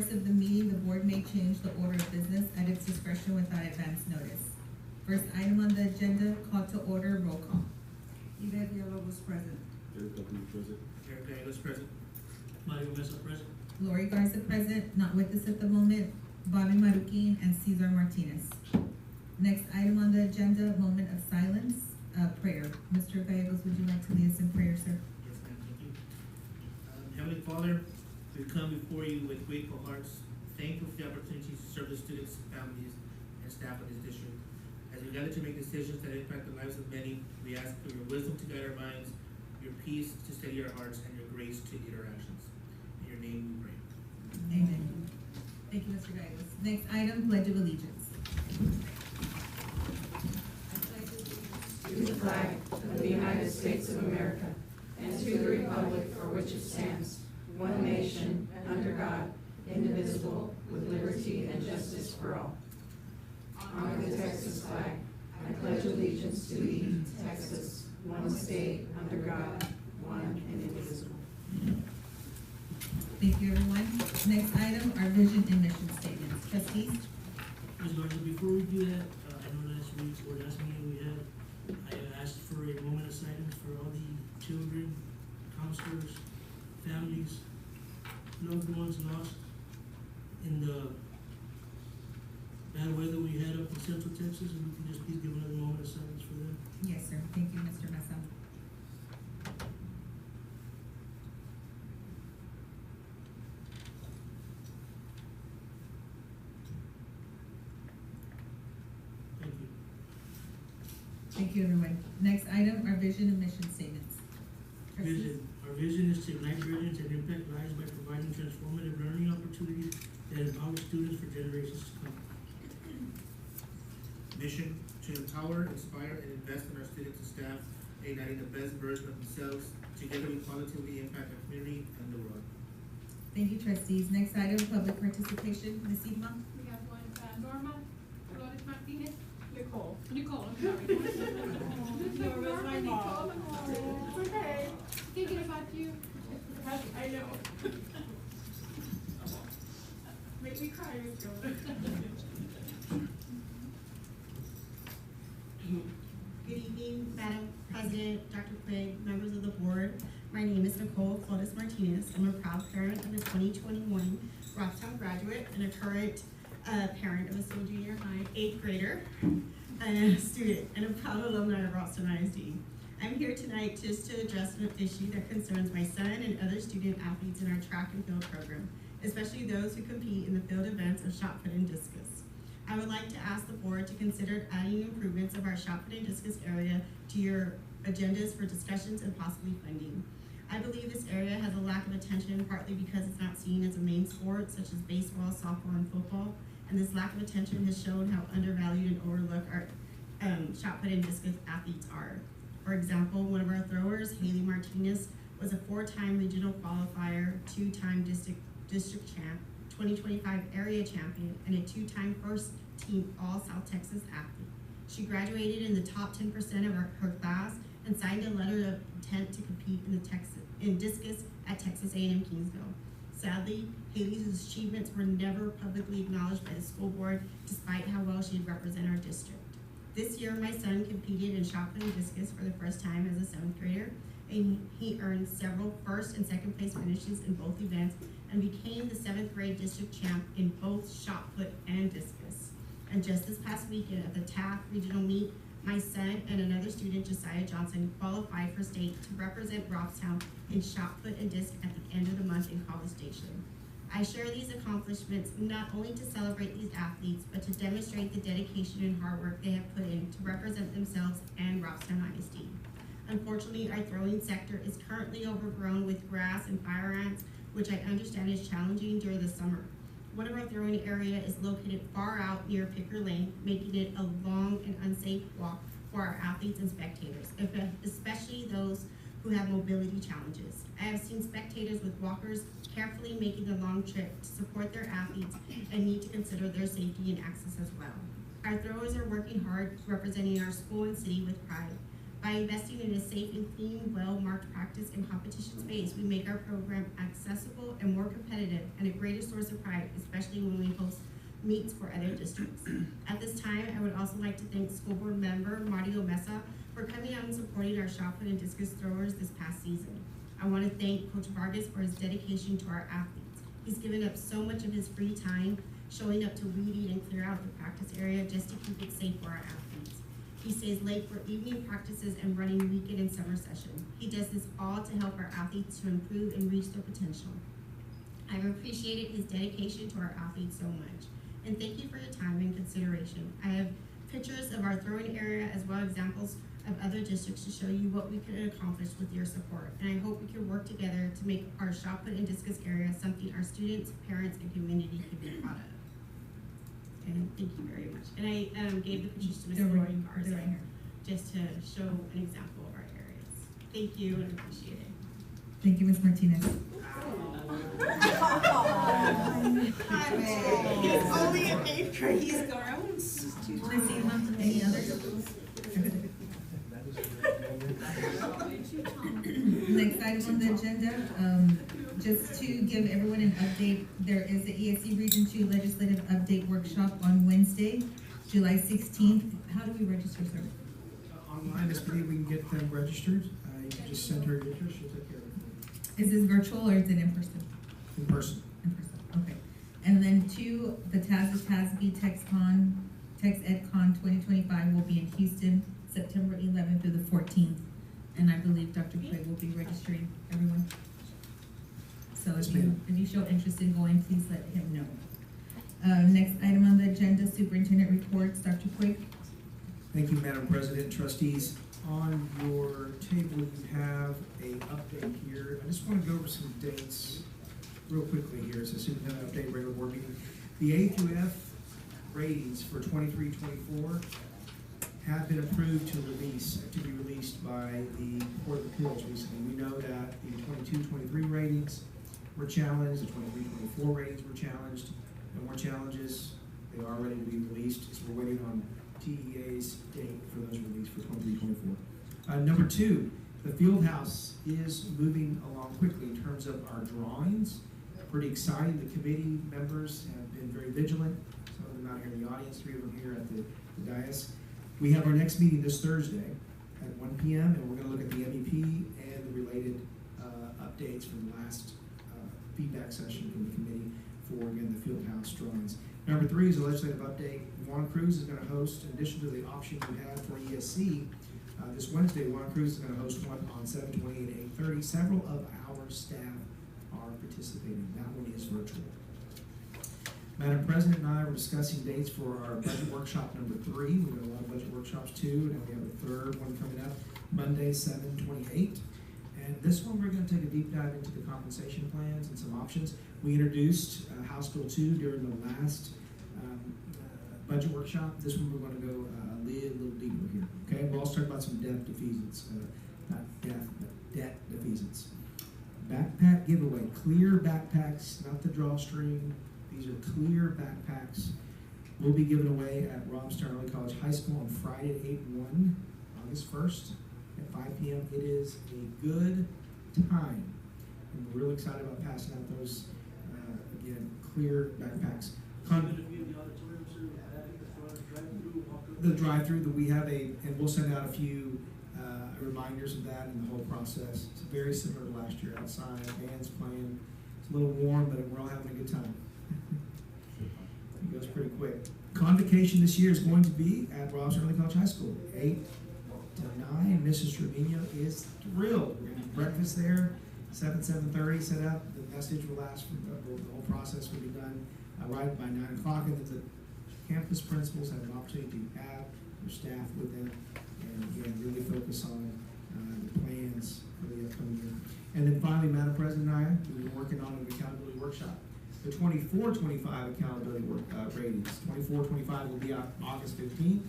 Of the meeting, the board may change the order of business at its discretion without advance notice. First item on the agenda, call to order, roll call. Yvette Villalobos present. Eric Buckley present. Eric Gallegos present. Mario Mesa present. Lori Garza present, not with us at the moment, Bobby Marukin and Cesar Martinez. Next item on the agenda, moment of silence, prayer. Mr. Gallegos, would you like to lead us in prayer, sir? Yes, ma'am, thank you. Heavenly Father, we come before you with grateful hearts, thankful for the opportunity to serve the students, families, and staff of this district. As we gather to make decisions that impact the lives of many, we ask for your wisdom to guide our minds, your peace to steady our hearts, and your grace to lead our actions. In your name we pray. Amen. Thank you, Mr. Gallegos. Next item, pledge of allegiance. To the flag of the United States of America and to the republic for which it stands, one nation, under God, indivisible, with liberty and justice for all. Honor the Texas flag. I pledge allegiance to thee, Texas, one state, under God, one and indivisible. Thank you, everyone. Next item, our vision and mission statements. Trustees? Ms. Garza, before we do that, I know last week or last meeting we had, I asked for a moment of silence for all the children, counselors, families, loved ones lost in the bad weather we had up in Central Texas, and we can just please give another moment of silence for them. Yes, sir. Thank you, Mr. Mesa. Thank you. Thank you, everyone. Next item, our vision and mission statements. Trustees? Vision. Our vision is to ignite brilliance and impact lives by providing transformative learning opportunities that empower students for generations to come. Mission, to empower, inspire, and invest in our students and staff, igniting the best version of themselves. Together we positively impact our community and the world. Thank you, trustees. Next item, public participation. Ms. Sigma? We have one, Norma Flores Martinez. Nicole, I'm sorry. Norma's my mom. It's okay. Thinking about you. I know. Make me cry, Miss Jordan. Good evening, Madam President, Dr. Quigg, members of the board. My name is Nicole Flores Martinez. I'm a proud parent of a 2021 Robstown graduate and a current parent of a still junior high 8th grader and a student and a proud alumni of Robstown ISD. I'm here tonight just to address an issue that concerns my son and other student athletes in our track and field program, especially those who compete in the field events of shot put and discus. I would like to ask the board to consider adding improvements of our shot put and discus area to your agendas for discussions and possibly funding. I believe this area has a lack of attention partly because it's not seen as a main sport such as baseball, softball, and football, and this lack of attention has shown how undervalued and overlooked our shot put and discus athletes are. For example, one of our throwers, Haley Martinez, was a 4-time regional qualifier, 2-time district champ, 2025 area champion, and a 2-time first team All-South Texas athlete. She graduated in the top 10% of her class and signed a letter of intent to compete in discus at Texas A&M Kingsville. Sadly, Haley's achievements were never publicly acknowledged by the school board despite how well she represented our district. This year, my son competed in shot put and discus for the first time as a 7th grader, and he earned several first and second place finishes in both events and became the 7th grade district champ in both shot put and discus. And just this past weekend at the Taft regional meet, my son and another student, Josiah Johnson, qualified for state to represent Robstown in shot put and disc at the end of the month in College Station. I share these accomplishments not only to celebrate these athletes, but to demonstrate the dedication and hard work they have put in to represent themselves and Robstown ISD. Unfortunately, our throwing sector is currently overgrown with grass and fire ants, which I understand is challenging during the summer. One of our throwing area is located far out near Picker Lane, making it a long and unsafe walk for our athletes and spectators, especially those who have mobility challenges. I have seen spectators with walkers carefully making the long trip to support their athletes and need to consider their safety and access as well. Our throwers are working hard representing our school and city with pride. By investing in a safe and clean, well-marked practice and competition space, we make our program accessible and more competitive and a greater source of pride, especially when we host meets for other districts. At this time, I would also like to thank school board member Mario Mesa for coming out and supporting our shot put and discus throwers this past season. I want to thank Coach Vargas for his dedication to our athletes. He's given up so much of his free time, showing up to weed eat and clear out the practice area just to keep it safe for our athletes. He stays late for evening practices and running weekend and summer session. He does this all to help our athletes to improve and reach their potential. I've appreciated his dedication to our athletes so much. And thank you for your time and consideration. I have pictures of our throwing area as well as examples of other districts to show you what we could accomplish with your support. And I hope we can work together to make our shot put and discus area something our students, parents, and community can be proud of. And thank you very much. And I gave the pictures to Ms. They're Lori right- Garza they're right here. just to show an example of our areas. Thank you and appreciate it. Thank you, Ms. Martinez. He's only in 8th grade. He's grown. Ms. any others? Next item on the agenda, just to give everyone an update, there is the ESC Region 2 Legislative Update Workshop on Wednesday, July 16th. How do we register, sir? Online, Ms. Petty, we can get them registered. You can just send her your picture, she'll take care of it. Is this virtual or is it in person? In person. In person, okay. And then two, the TASB TexEdCon 2025 will be in Houston, September 11th through the 14th. And I believe Dr. Craig will be registering everyone. So Yes, if ma'am. you show interest in going, please let him know. Next item on the agenda, superintendent reports, Dr. Quigg. Thank you, Madam President and trustees. On your table, you have a update here. I just want to go over some dates real quickly here. It's a superintendent update, regular board meeting. The A through F ratings for 23-24 have been approved to be released by the Board of Appeals recently. We know that the 22-23 ratings were challenged, the 23-24 ratings were challenged, and more challenges, they are ready to be released, so we're waiting on TEA's date for those released for 23-24. Number two, the field house is moving along quickly in terms of our drawings. Pretty exciting. The committee members have been very vigilant. Some of them out here in the audience, 3 of them here at the dais. We have our next meeting this Thursday at 1 p.m. and we're going to look at the MEP and the related updates from the last feedback session from the committee for, again, the field house drawings. Number 3 is a legislative update. Juan Cruz is going to host, in addition to the option we had for ESC, this Wednesday, Juan Cruz is going to host one on 7:20 and 8:30. Several of our staff are participating. That one is virtual. Madam President and I were discussing dates for our budget workshop number 3. We've got a lot of budget workshops too, and then we have a third one coming up Monday, 7/28. And this one, we're going to take a deep dive into the compensation plans and some options. We introduced House Bill 2 during the last budget workshop. This one, we're going to go a little deeper here. Okay, we'll also talk about some debt defeasance, not death, but debt defeasance. Backpack giveaway, clear backpacks, not the drawstring. These are clear backpacks. Will be given away at Robstown Early College High School on Friday at 8/1, August 1st at 5 p.m. It is a good time. And we're really excited about passing out those, again, clear backpacks. The drive-through that we have and we'll send out a few reminders of that in the whole process. It's very similar to last year outside, bands playing. It's a little warm, but we're all having a good time. It goes pretty quick. Convocation this year is going to be at Robstown Early College High School, 8 to 9. Mrs. Trevino is thrilled. We're going to have breakfast there, 7:30 set up. The message will last, the whole process will be done right by 9 o'clock. And then the campus principals have an opportunity to have their staff with them and again, really focus on the plans for the upcoming year. And then finally, Madam President and I, we've been working on an accountability workshop. The 24-25 accountability ratings. 24-25 will be out August 15th.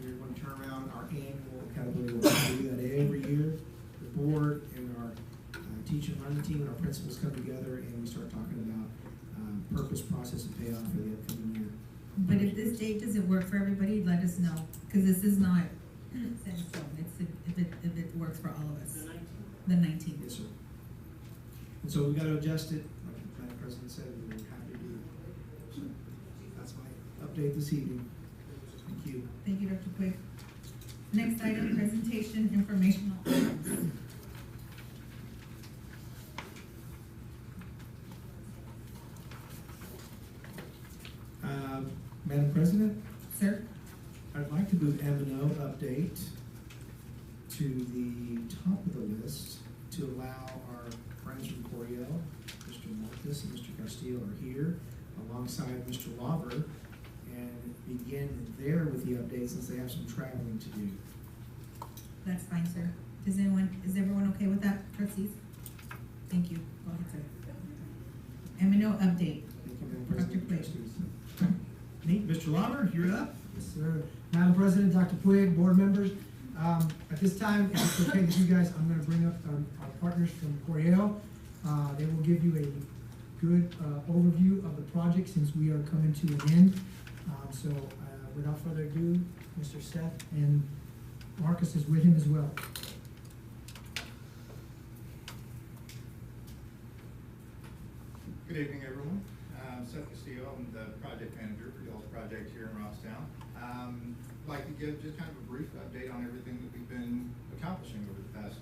We're going to turn around our annual accountability workshop. We do that every year. The board and our teacher and learning team and our principals come together and we start talking about purpose, process, and payoff for the upcoming year. But if this date doesn't work for everybody, let us know, because this is not Set in stone, if it works for all of us. The 19th. The 19th. Yes, sir. And so we gotta adjust it, like the Madam President said, we were happy to do it. So that's my update this evening. Thank you. Thank you, Dr. Quick. Next item, presentation informational items. Madam President, Sir? I'd like to move M&O update to the top of the list to allow our friends from Coriel, Mr. Marcus and Mr. Castillo are here alongside Mr. Lauber, and begin there with the update since they have some traveling to do. That's fine, sir. Is everyone okay with that, trustees? Thank you. Go ahead, sir. M&O update. Thank you, Madam Dr. President. Quigg. Trustees. Nate, Mr. Lauber, you're up. Yes, sir. Madam President, Dr. Puig, board members, at this time, if it's okay with you guys, I'm gonna bring up our partners from Coriel. They will give you a good overview of the project since we are coming to an end. So without further ado, Mr. Seth, and Marcus is with him as well. Good evening, everyone. Seth Castillo, I'm the project manager for y'all's project here in Robstown. I'd like to give just kind of a brief update on everything that we've been accomplishing over the past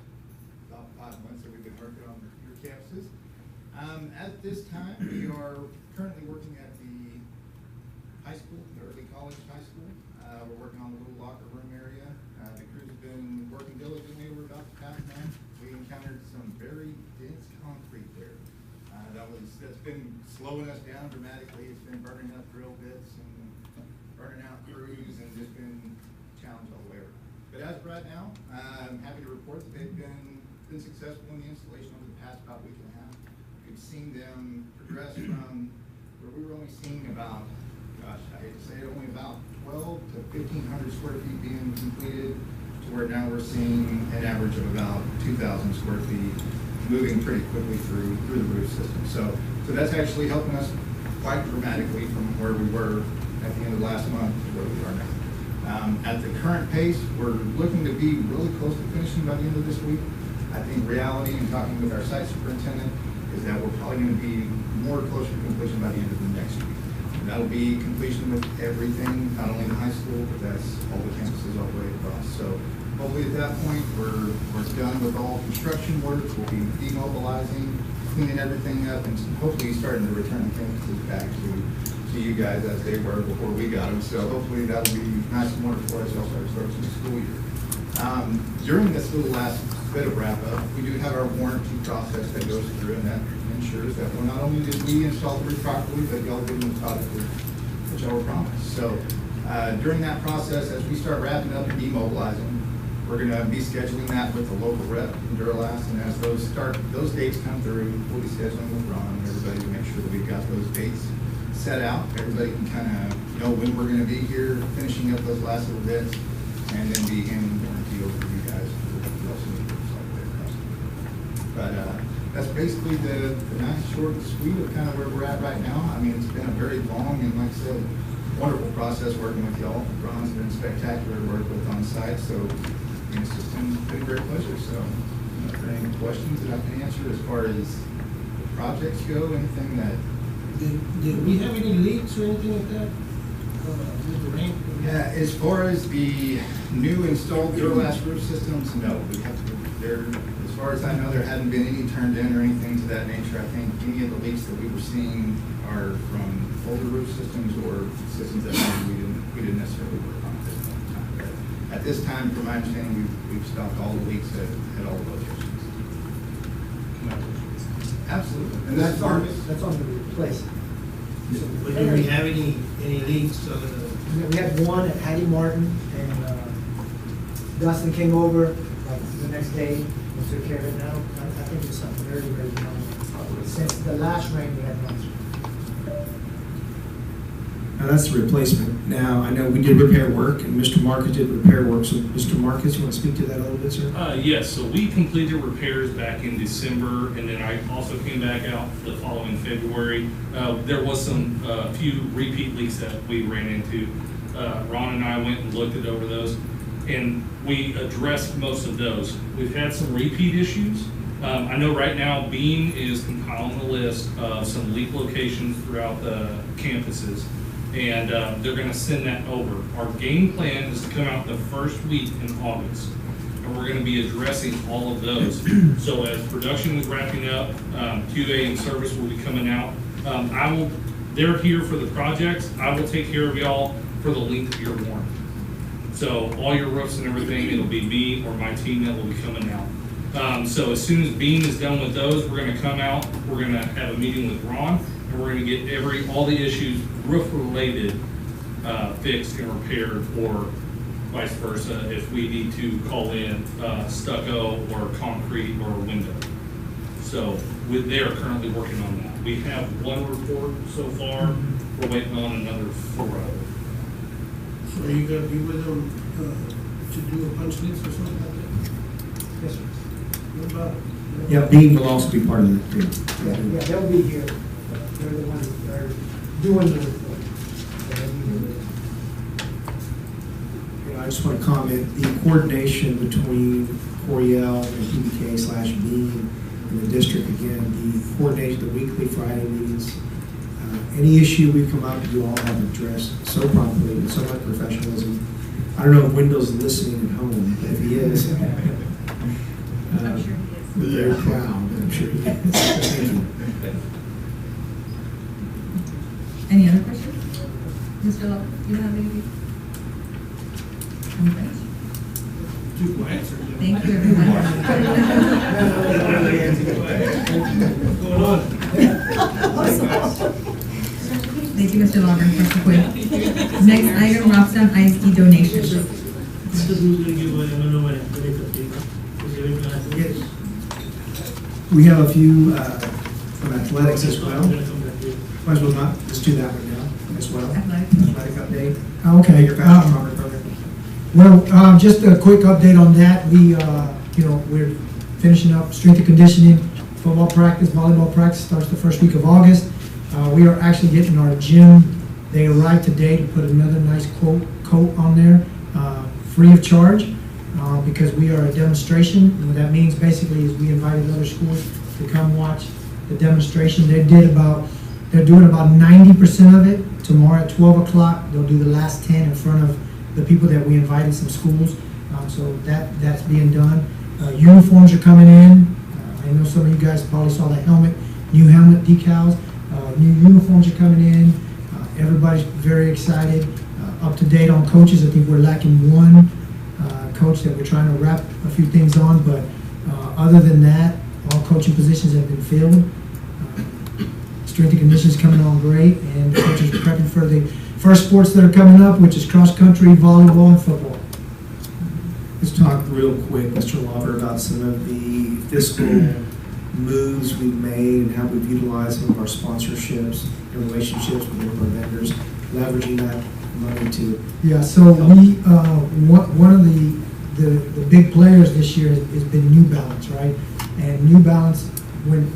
about 5 months that we've been working on your campuses. At this time, we are currently working at the high school, the early college high school. We're working on the little locker room area. The crew's been working diligently over about the past month. We encountered some very dense concrete there. That's been slowing us down dramatically. It's been burning up drill bits and burning out crews and just been a challenge all the way around. But as of right now, I'm happy to report that they've been successful in the installation over the past about week and a half. We've seen them progress from where we were only seeing about, gosh, I hate to say it, only about 12 to 1,500 square feet being completed to where now we're seeing an average of about 2,000 square feet moving pretty quickly through the roof system. So that's actually helping us quite dramatically from where we were at the end of last month to where we are now. At the current pace, we're looking to be really close to finishing by the end of this week. I think reality, and talking with our site superintendent, is that we're probably going to be more closer to completion by the end of the next week. And that'll be completion with everything, not only the high school, but that's all the campuses all the way across. So hopefully at that point, we're done with all construction work. We'll be demobilizing, cleaning everything up, and hopefully starting to return the campuses back to you guys as they were before we got them. So hopefully that'll be nice and wonderful as y'all start the school year. During this little last bit of wrap up, we do have our warranty process that goes through, and that ensures that not only did we install the roof properly, but y'all give them the product which y'all were promised. So during that process, as we start wrapping up and demobilizing, we're going to be scheduling that with the local rep in Duralast, and as those dates come through, we'll be scheduling with Ron and everybody to make sure that we've got those dates set out. Everybody can kind of know when we're going to be here, finishing up those last little bits, and then be handing the warranty over to you guys. But that's basically the nice, short, and sweet of kind of where we're at right now. I mean, it's been a very long and, like I said, wonderful process working with y'all. Ron's been spectacular to work with on site, so it's just been a great pleasure. So, if there are any questions that I can answer as far as the projects go, anything that. Did we have any leaks or anything like that? With the rain? Yeah, as far as the new installed Duralast roof systems, no. As far as I know, there hadn't been any turned in or anything to that nature. I think any of the leaks that we were seeing are from older roof systems or systems that maybe we didn't necessarily work on at this point in time. But at this time, from my understanding, we've stopped all the leaks at all the locations. Absolutely. And That's on the replacement. But do we have any leaks? We had one at Hattie Martin, and Dustin came over like the next day and took care of it. Now I think it's something very, very young. Since the last rain we had last year. Now that's the replacement. Now, I know we did repair work, and Mr. Marcus did repair work. So, Mr. Marcus, you want to speak to that a little bit, sir? Yes, so we completed repairs back in December, and then I also came back out the following February. There was some few repeat leaks that we ran into. Ron and I went and looked over those. and we addressed most of those. We've had some repeat issues. I know right now Beam is compiling a list of some leak locations throughout the campuses, and they're gonna send that over. Our game plan is to come out the first week in August, and we're gonna be addressing all of those. So as production is wrapping up, QA and service will be coming out. They're here for the projects. I will take care of y'all for the length of your warranty. So all your roofs and everything, it'll be me or my team that will be coming out. So as soon as Beam is done with those, we're gonna come out, we're gonna have a meeting with Ron, and we're gonna get all the issues roof-related, fixed and repaired, or vice versa, if we need to call in, stucco or concrete or window. So they are currently working on that. We have one report so far, we're waiting on another 4 others. So are you gonna be with them, to do a punch list or something like that? Yes, sir. What about? Yeah, Beam will also be part of it too. Yeah, they'll be here. They're the ones that are doing the report. I just want to comment, the coordination between Coriel and PBK/Beam and the district, again, the coordination, the weekly Friday meetings, any issue we come up, you all have addressed so promptly with so much professionalism. I don't know if Wendell's listening at home, but if he is, I'm sure we're very proud, I'm sure he is. Thank you. Any other questions? Mr. Love, you have anything? I'm finished. Too quiet, sir. Thank you, everyone. What's going on? Thank you, Mr. Lawver, Mr. Quinn. Next item, Robstown ISD donations. This is who's gonna give, I don't know what, the makeup thing. Is there anything I have to Yes. We have a few from athletics as well. I'm gonna come back here. Might as well not, just do that one now as well. Athletic. Athletic update. Okay. Your passion program. Well, just a quick update on that. We're finishing up strength and conditioning, football practice, volleyball practice starts the first week of August. We are actually getting our gym. They arrived today to put another nice coat on there, free of charge, because we are a demonstration. And what that means basically is we invited other schools to come watch the demonstration. They're doing about 90% of it. Tomorrow at 12 o'clock, they'll do the last 10 in front of the people that we invited, some schools. So that's being done. Uniforms are coming in. I know some of you guys probably saw the new helmet decals. New uniforms are coming in. Everybody's very excited. Up to date on coaches. I think we're lacking one coach that we're trying to wrap a few things on, but other than that, all coaching positions have been filled. Strength and conditions coming on great, and the coaches are prepping for the first sports that are coming up, which is cross country, volleyball, and football. Let's talk real quick, Mr. Lawver, about some of the fiscal moves we've made and how we've utilized some of our sponsorships and relationships with our vendors, leveraging that money to. Yeah, so we one of the big players this year has been New Balance, right? And New Balance, when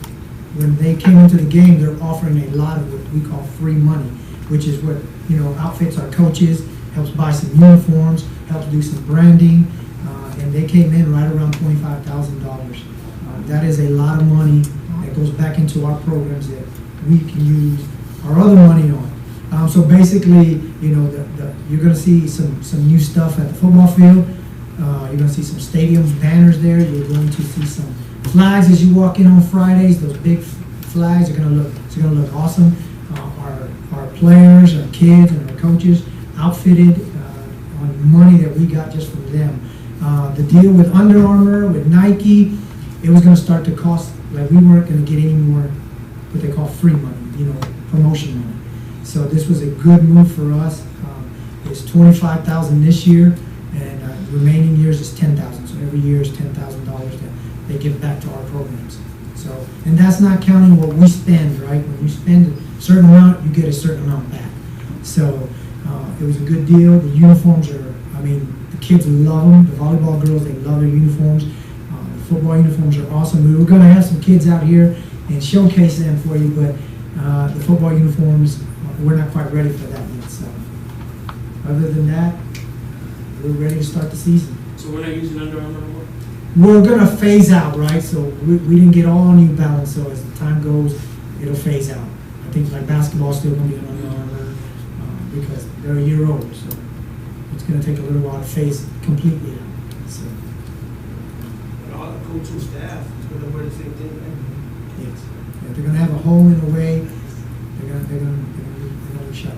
they came into the game, they're offering a lot of what we call free money, which is what outfits our coaches, helps buy some uniforms, helps do some branding, and they came in right around $25,000. That is a lot of money that goes back into our programs that we can use our other money on. So basically, you're going to see some new stuff at the football field. You're going to see some stadium banners there. You're going to see some flags as you walk in on Fridays. Those big flags are going to look awesome. Our players, our kids, and our coaches outfitted on money that we got just from them. The deal with Under Armour, with Nike, it was going to start to cost, like we weren't going to get any more what they call free money, promotion money. So this was a good move for us. It's $25,000 this year, and remaining years is $10,000. So every year is $10,000 that they give back to our programs. So, and that's not counting what we spend, right? When you spend a certain amount, you get a certain amount back. So it was a good deal. The uniforms are, the kids love them. The volleyball girls, they love their uniforms. The football uniforms are awesome. We were going to have some kids out here and showcase them for you, but the football uniforms, we're not quite ready for that yet. So other than that, we're ready to start the season. So we're not using Under Armour anymore? We're gonna phase out, right? So we didn't get all New Balance, so as the time goes, it'll phase out. I think like basketball's still gonna be an Under Armour, because they're a year old, so it's gonna take a little while to phase completely out, so. But all the coaching staff is gonna wear the same thing, right? Yes, yeah, they're gonna have a home in a way, they're gonna be sharp.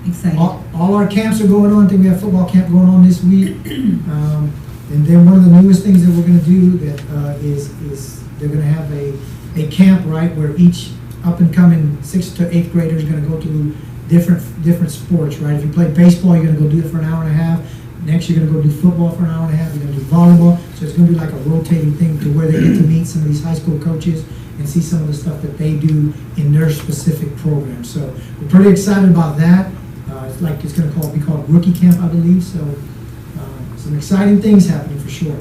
Excited. All our camps are going on. I think we have football camp going on this week. And then one of the newest things that we're gonna do that is they're gonna have a camp, right, where each up and coming 6th to 8th grader is gonna go to different sports, right? If you play baseball, you're gonna go do it for an hour and a half. Next, you're gonna go do football for an hour and a half. You're gonna do volleyball. So it's gonna be like a rotating thing to where they get to meet some of these high school coaches and see some of the stuff that they do in their specific program. So we're pretty excited about that. It's going to be called Rookie Camp, I believe. So some exciting things happening for sure.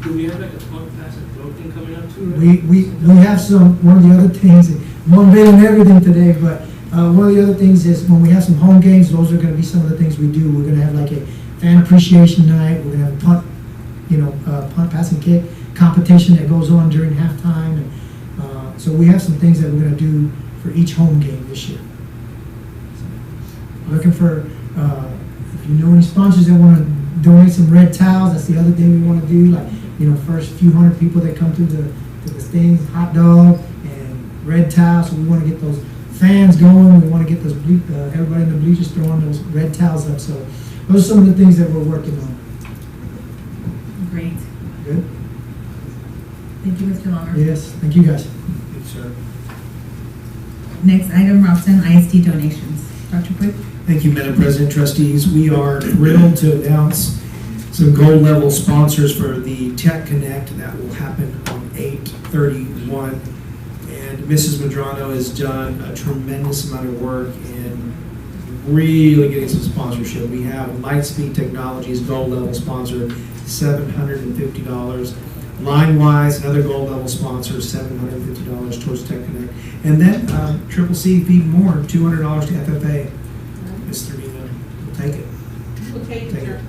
Do we have like a punt, pass, and throw thing coming up too? Right? We have one of the other things. One bit on everything today, but one of the other things is when we have some home games, those are going to be some of the things we do. We're going to have like a fan appreciation night. We're going to have a punt, pass, and kick competition that goes on during halftime. And, so we have some things that we're going to do for each home game this year. Looking for, if you know any sponsors that want to donate some red towels, that's the other thing we want to do. Like, first few hundred people that come through the stands, hot dog and red towels. So we want to get those fans going. We want to get those everybody in the bleachers throwing those red towels up. So those are some of the things that we're working on. Great. Good. Thank you, Mr. Longer. Yes. Thank you, guys. Thanks, sir. Next item, Robstown ISD donations. Dr. Quick? Thank you, Madam President, trustees. We are thrilled to announce some gold level sponsors for the Tech Connect that will happen on 8/31. And Mrs. Medrano has done a tremendous amount of work in really getting some sponsorship. We have Lightspeed Technologies, gold level sponsor, $750. Linewise, another gold level sponsor, $750 towards Tech Connect. And then Triple C Feed More, $200 to FFA. Mr. Nina, we'll take it. We'll take it.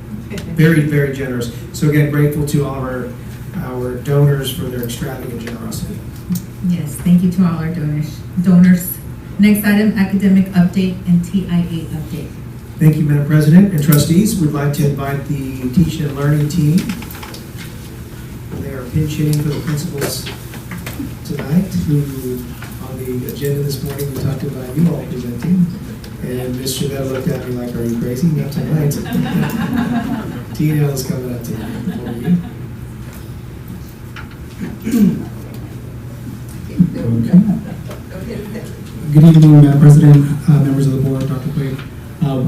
Very, very generous. So again, grateful to all of our donors for their extravagant generosity. Yes, thank you to all our donors. Next item, academic update and TIA update. Thank you, Madam President and trustees. We'd like to invite the teaching and learning team. They are pinch hitting for the principals tonight, who on the agenda this morning we talked about you all presenting. And Ms. Chavetta looked at me like, are you crazy? Not tonight. TNL is coming up tonight for you. Okay. Good evening, Madam President, members of the board, Dr. Quaid.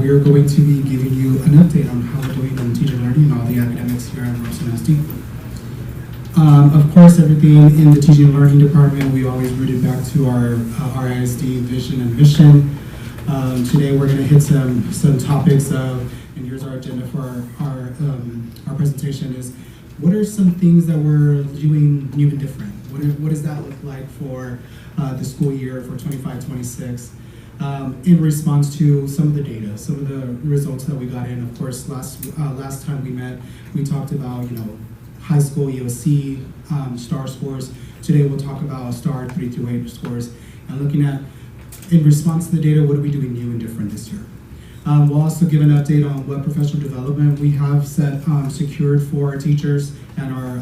We are going to be giving you an update on how we're doing in teacher learning and all the academics here at Robstown ISD. Of course, everything in the teaching and learning department, we always rooted back to our ISD vision and mission. Today we're going to hit some topics of, and here's our agenda for our presentation is, what are some things that we're doing new and different? What does that look like for the school year for 25-26? In response to some of the data, some of the results that we got in. Of course, last time we met, we talked about high school EOC STAR scores. Today we'll talk about STAR 3 through 8 scores, and looking at, in response to the data, what are we doing new and different this year? We'll also give an update on what professional development we have secured for our teachers and our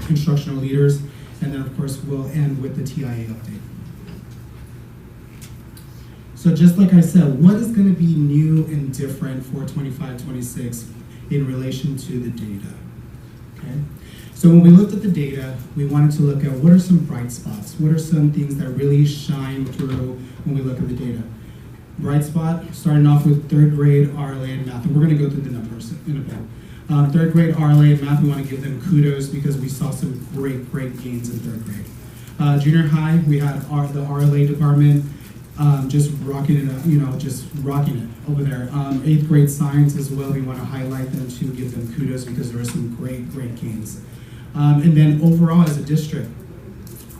instructional leaders, and then of course we'll end with the TIA update. So just like I said, what is going to be new and different for 25-26 in relation to the data? Okay. So when we looked at the data, we wanted to look at what are some bright spots, what are some things that really shine through when we look at the data. Bright spot, starting off with third grade RLA and math, and we're going to go through the numbers in a bit. Third grade RLA and math, we want to give them kudos because we saw some great gains in third grade. Junior high, we had the RLA department just rocking it, just rocking it over there. 8th grade science as well, we want to highlight them to give them kudos because there were some great gains. And then overall as a district,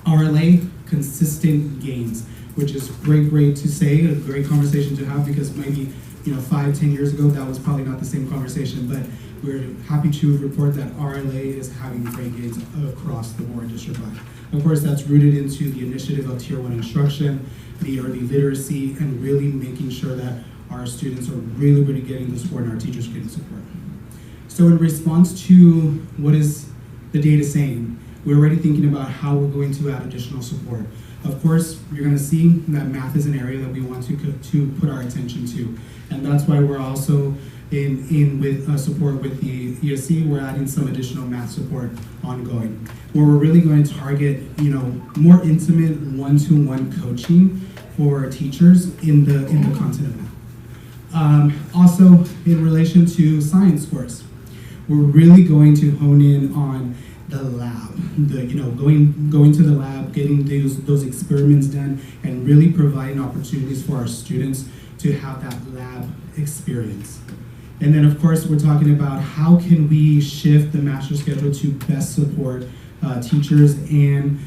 RLA, consistent gains, which is great to say, a great conversation to have because maybe, 5-10 years ago, that was probably not the same conversation, but we're happy to report that RLA is having great gains across the board district-wide. Of course, that's rooted into the initiative of Tier 1 instruction, the early literacy, and really making sure that our students are really getting the support and our teachers getting support. So in response to what is the data saying, we're already thinking about how we're going to add additional support. Of course, you're going to see that math is an area that we want to put our attention to, and that's why we're also in with support with the ESC. We're adding some additional math support ongoing, where we're really going to target more intimate one-to-one coaching for teachers in the content of math. Also, in relation to science scores, we're really going to hone in on the lab, going to the lab, getting those experiments done, and really providing opportunities for our students to have that lab experience. And then, of course, we're talking about how can we shift the master schedule to best support teachers and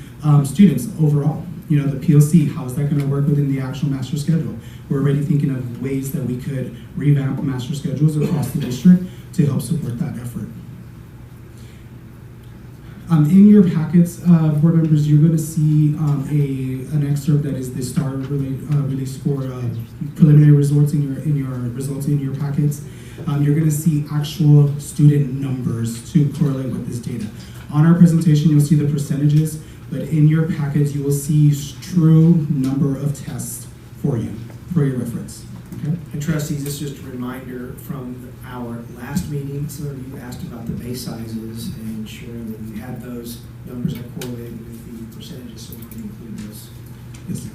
students overall. The PLC, how is that going to work within the actual master schedule? We're already thinking of ways that we could revamp master schedules across the district to help support that effort. In your packets, board members, you're going to see an excerpt that is the STAR release for preliminary results in your packets. You're going to see actual student numbers to correlate with this data. On our presentation, you'll see the percentages, but in your packets, you will see true number of tests for your reference. Okay? And trustees, this is just a reminder from our last meeting. Some of you asked about the base sizes and ensuring that we had those numbers that correlated with the percentages, so we can include those. Yes.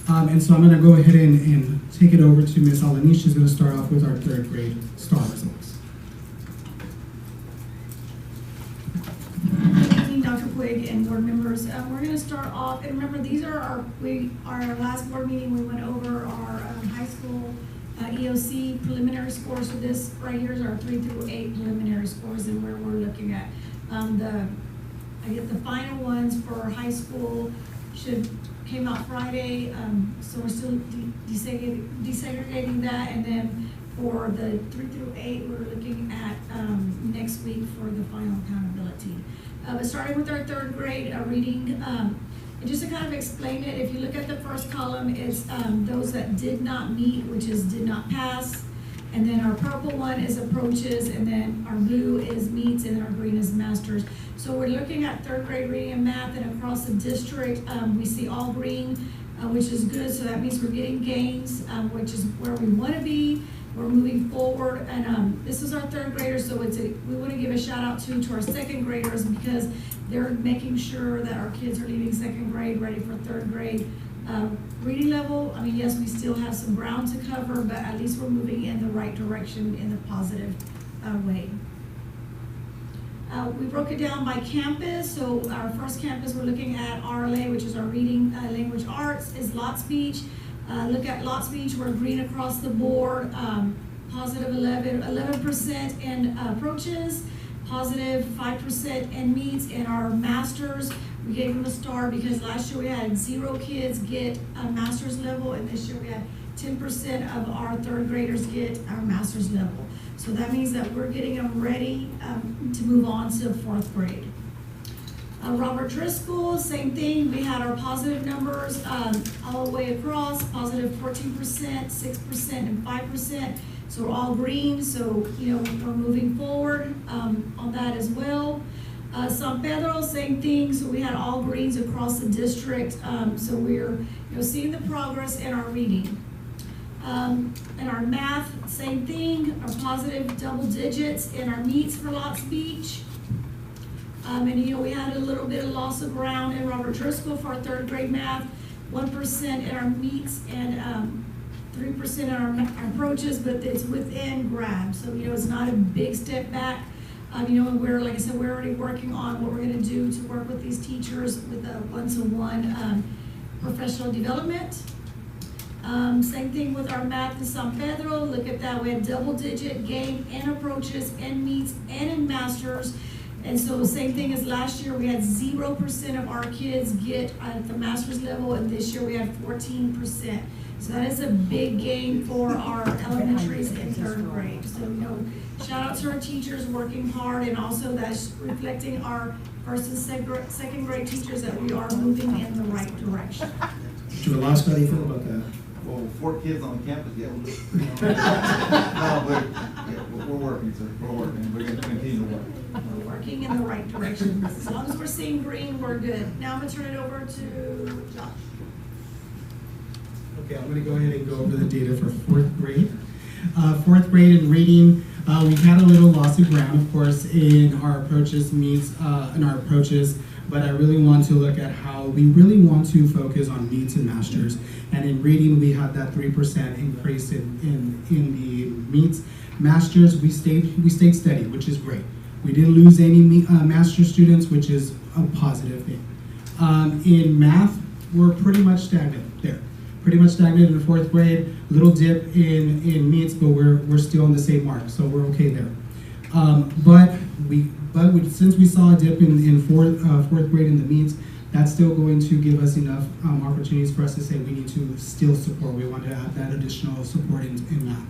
And so I'm going to go ahead and take it over to Ms. Alanish. She's going to start off with our 3rd grade STAR results. Good evening, Dr. Puig and board members. We're going to start off, and remember, these are our last board meeting. We went over our high school EOC preliminary scores. So this right here is our 3 through 8 preliminary scores, and where we're looking at the final ones for high school came out Friday. So we're still desegregating that, and then for the 3 through 8, we're looking at next week for the final accountability. But starting with our 3rd grade reading, and just to kind of explain it, if you look at the first column, it's those that did not meet, which is did not pass. And then our purple one is approaches, and then our blue is meets, and then our green is masters. So we're looking at 3rd grade reading and math, and across the district, we see all green, which is good. So that means we're getting gains, which is where we want to be. We're moving forward, and this is our 3rd graders, so we want to give a shout out to our 2nd graders, because they're making sure that our kids are leaving 2nd grade ready for 3rd grade reading level. I mean, yes, we still have some ground to cover, but at least we're moving in the right direction in the positive way. We broke it down by campus. So our first campus, we're looking at RLA, which is our reading language arts, is Lot Speech. Look at Lot Speech, we're green across the board, positive 11% in approaches, positive 5% in meets. In our masters, we gave them a star because last year we had 0 kids get a master's level, and this year we had 10% of our 3rd graders get our master's level. So that means that we're getting them ready to move on to 4th grade. Robert Driscoll, same thing. We had our positive numbers all the way across, positive 14%, 6%, and 5%. So we're all green, so we're moving forward on that as well. San Pedro, same thing. So we had all greens across the district. So we're seeing the progress in our reading. In our math, same thing. Our positive double digits in our meets for Lot Speech. And we had a little bit of loss of ground in Robert Driscoll for our 3rd grade math, 1% in our meets and 3% in our approaches, but it's within grab. So, it's not a big step back. And we're, like I said, we're already working on what we're going to do to work with these teachers with a one-to-one professional development. Same thing with our math in San Pedro. Look at that. We had double-digit gain in approaches, in meets, and in masters. And so same thing as last year, we had 0% of our kids get at the master's level, and this year we had 14%. So that is a big gain for our elementaries and third grade. So, shout out to our teachers working hard, and also that's reflecting our first and second grade teachers that we are moving in the right direction. Mr. Velasco, how do you feel about that? Well, 4 kids on campus, yeah. No, but yeah, we're working, sir. We're working. We're gonna continue to work. We're working in the right direction. As long as we're seeing green, we're good. Now I'm gonna turn it over to Josh. Okay, I'm gonna go ahead and go over the data for 4th grade. 4th grade in reading, we had a little loss of ground, of course, in our approaches but I really want to look at how we really want to focus on meets and masters. And in reading, we had that 3% increase in the meets. Masters, we stayed steady, which is great. We didn't lose any master students, which is a positive thing. In math, we're pretty much stagnant there. Pretty much stagnant in the 4th grade, little dip in meets, but we're still on the same mark, so we're okay there. Since we saw a dip in 4th grade in the meets, that's still going to give us enough opportunities for us to say we need to still support. We want to add that additional support in math.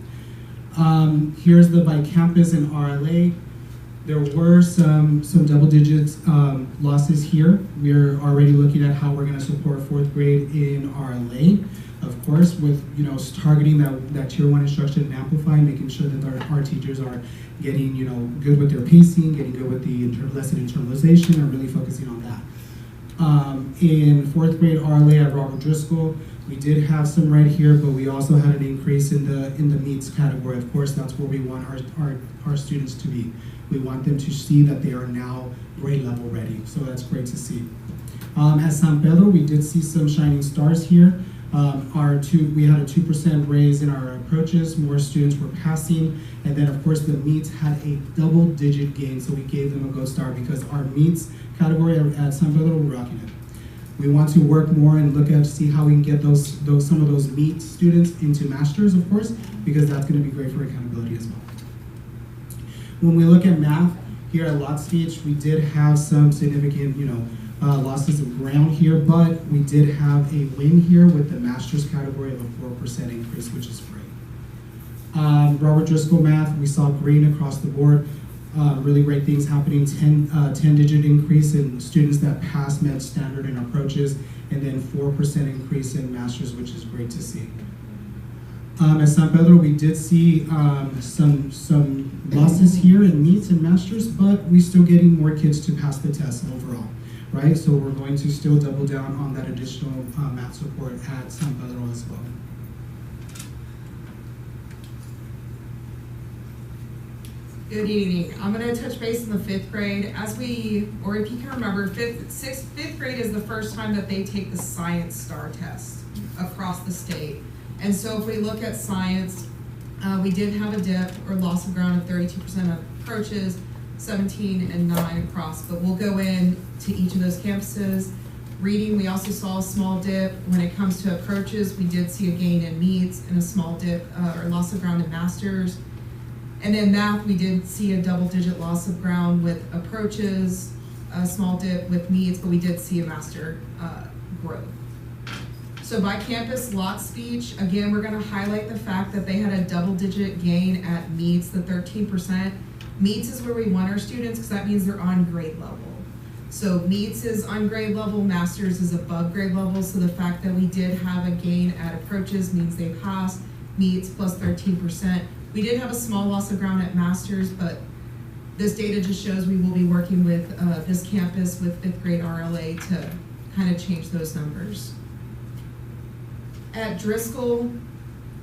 Here's the by campus and RLA. There were some double digits losses here. We're already looking at how we're going to support 4th grade in RLA. Of course, with targeting that tier 1 instruction and amplifying, making sure that our teachers are getting good with their pacing, getting good with the lesson internalization, and really focusing on that. In 4th grade RLA at Robert Driscoll, we did have some red here, but we also had an increase in the meets category. Of course, that's where we want our students to be. We want them to see that they are now grade level ready, so that's great to see. At San Pedro, we did see some shining stars here. We had a 2% raise in our approaches, more students were passing, and then of course the meets had a double-digit gain, so we gave them a gold star because our meets category at San Pedro, we're rocking it. We want to work more and look at see how we can get some of those meet students into masters, of course, because that's going to be great for accountability as well. When we look at math here at Lot Speech, we did have some significant, losses of ground here, but we did have a win here with the master's category of a 4% increase, which is great. Robert Driscoll math, we saw green across the board. Really great things happening, 10-digit increase in students that passed med standard and approaches, and then 4% increase in masters, which is great to see. At San Pedro, we did see some losses here in meets and masters, but we're still getting more kids to pass the test overall, right? So we're going to still double down on that additional math support at San Pedro as well. Good evening. I'm going to touch base in the 5th grade. If you can remember, 5th grade is the first time that they take the Science STAR test across the state. And so if we look at science, we did have a dip or loss of ground of 32% of approaches, 17 and 9 across, but we'll go in to each of those campuses. Reading, we also saw a small dip. When it comes to approaches, we did see a gain in meets and a small dip or loss of ground in masters. And then math, we did see a double-digit loss of ground with approaches, a small dip with meets, but we did see a master growth. So by campus, Lot Speech, again, we're going to highlight the fact that they had a double-digit gain at meets, the 13%. Meets is where we want our students because that means they're on grade level. So meets is on grade level, masters is above grade level. So the fact that we did have a gain at approaches means they passed. Meets plus 13%. We did have a small loss of ground at masters, but this data just shows we will be working with this campus with 5th grade RLA to kind of change those numbers. At Driscoll,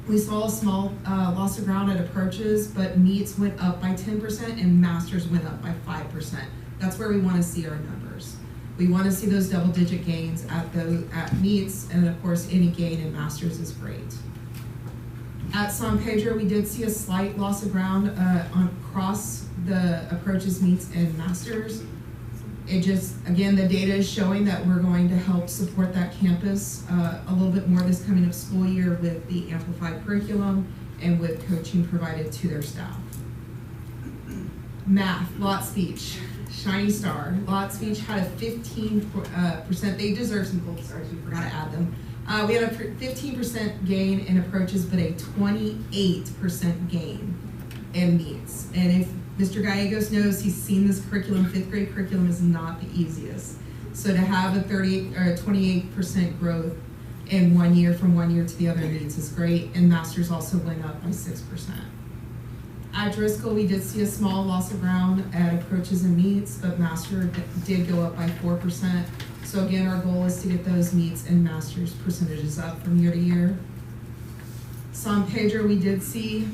we saw a small loss of ground at approaches, but meets went up by 10% and masters went up by 5%. That's where we want to see our numbers. We want to see those double-digit gains at meets, and of course, any gain in masters is great. At San Pedro, we did see a slight loss of ground across the approaches, meets, and masters. It just, again, the data is showing that we're going to help support that campus a little bit more this coming up school year with the amplified curriculum and with coaching provided to their staff. Math, Lot Speech. Shiny Star. Lot Speech had a 15%, they deserve some gold stars, we forgot to add them. We had a 15% gain in approaches, but a 28% gain in meets. And if Mr. Gallegos knows, he's seen this curriculum, 5th grade curriculum is not the easiest. So to have a 28% growth in 1 year from 1 year to the other meets is great, and masters also went up by 6%. At Driscoll, we did see a small loss of ground at approaches and meets, but master did go up by 4%. So again, our goal is to get those meets and masters percentages up from year to year. San Pedro, we did see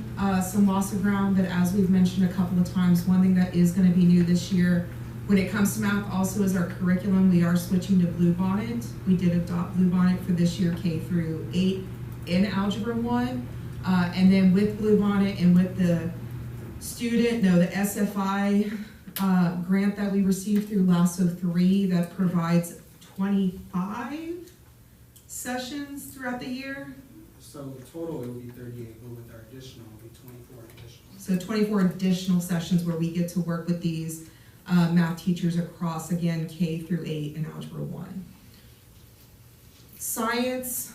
some loss of ground, but as we've mentioned a couple of times, one thing that is going to be new this year when it comes to math also is our curriculum. We are switching to Bluebonnet. We did adopt Bluebonnet for this year K through 8 in Algebra 1. And then with Bluebonnet and with the the SFI grant that we received through LASSO 3 that provides 25 sessions throughout the year. So total it will be 38, but with our additional, it will be 24 additional. So 24 additional sessions where we get to work with these math teachers across, again, K through 8 in Algebra 1. Science,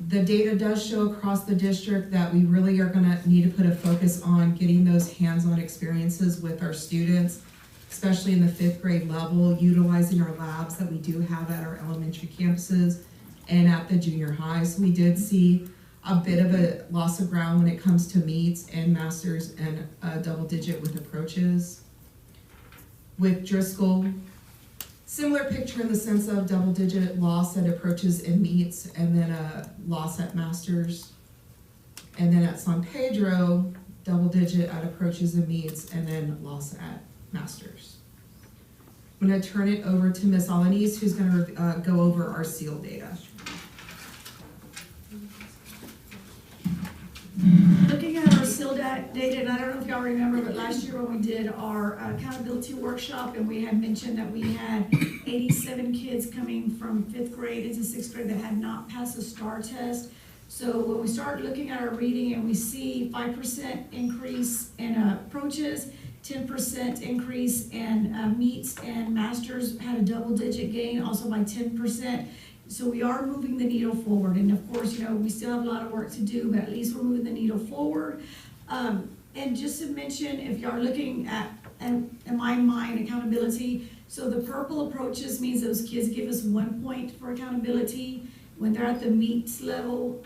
the data does show across the district that we really are gonna need to put a focus on getting those hands-on experiences with our students, especially in the 5th grade level, utilizing our labs that we do have at our elementary campuses and at the junior high. So we did see a bit of a loss of ground when it comes to meets and masters and a double digit with approaches. With Driscoll, similar picture in the sense of double digit loss at approaches and meets, and then a loss at masters. And then at San Pedro, double digit at approaches and meets, and then loss at masters. I'm gonna turn it over to Ms. Alanis, who's gonna go over our SEAL data. Looking at our SEAL data, and I don't know if y'all remember, but last year when we did our accountability workshop, and we had mentioned that we had 87 kids coming from 5th grade into 6th grade that had not passed the STAR test. So when we start looking at our reading and we see 5% increase in approaches, 10% increase in meets, and masters had a double-digit gain also by 10%. So we are moving the needle forward, and of course, you know, we still have a lot of work to do, but at least we're moving the needle forward. And just to mention, if you are looking at, in my mind, accountability, so the purple approaches means those kids give us 1 point for accountability. When they're at the meets level,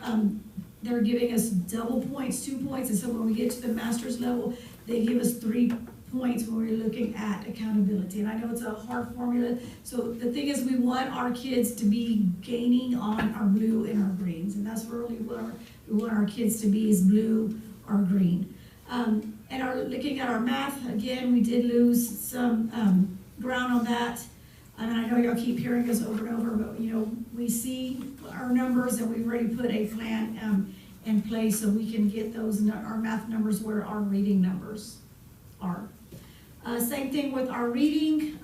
they're giving us double points, 2 points, and so when we get to the master's level, they give us 3 points when we're looking at accountability. And I know it's a hard formula, so the thing is we want our kids to be gaining on our blue and our greens, and that's really what we want our kids to be, is blue or green. And looking at our math, again, we did lose some ground on that. And I know y'all keep hearing us over and over, but you know, we see our numbers and we've already put a plan in place so we can get those, our math numbers where our reading numbers are. Same thing with our reading.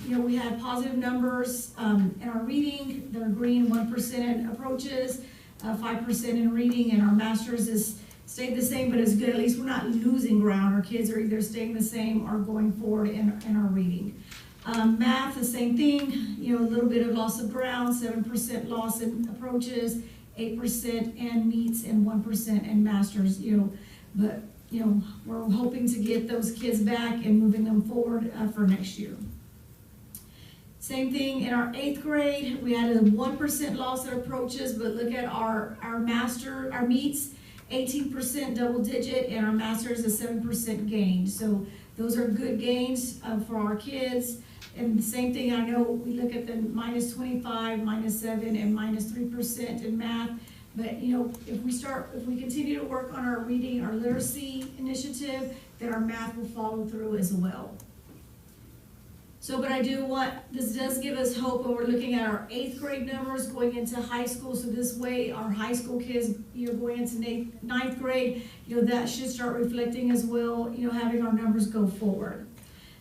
You know, we had positive numbers in our reading. They're green, 1% in approaches, 5% in reading, and our masters is stayed the same, but it's good. At least we're not losing ground. Our kids are either staying the same or going forward in our reading. Math, the same thing. You know, a little bit of loss of ground, 7% loss in approaches, 8% in meets, and 1% in masters. You know, but you know, we're hoping to get those kids back and moving them forward for next year. Same thing in our 8th grade, we had a 1% loss at approaches, but look at our meets, 18% double digit, and our masters a 7% gain. So those are good gains for our kids. And the same thing, I know we look at the -25, -7, and -3% in math. But you know, if we continue to work on our reading, our literacy initiative, then our math will follow through as well. So, but I do want, this does give us hope when we're looking at our 8th grade numbers going into high school. So this way, our high school kids, you know, going into 9th grade, you know, that should start reflecting as well, you know, having our numbers go forward.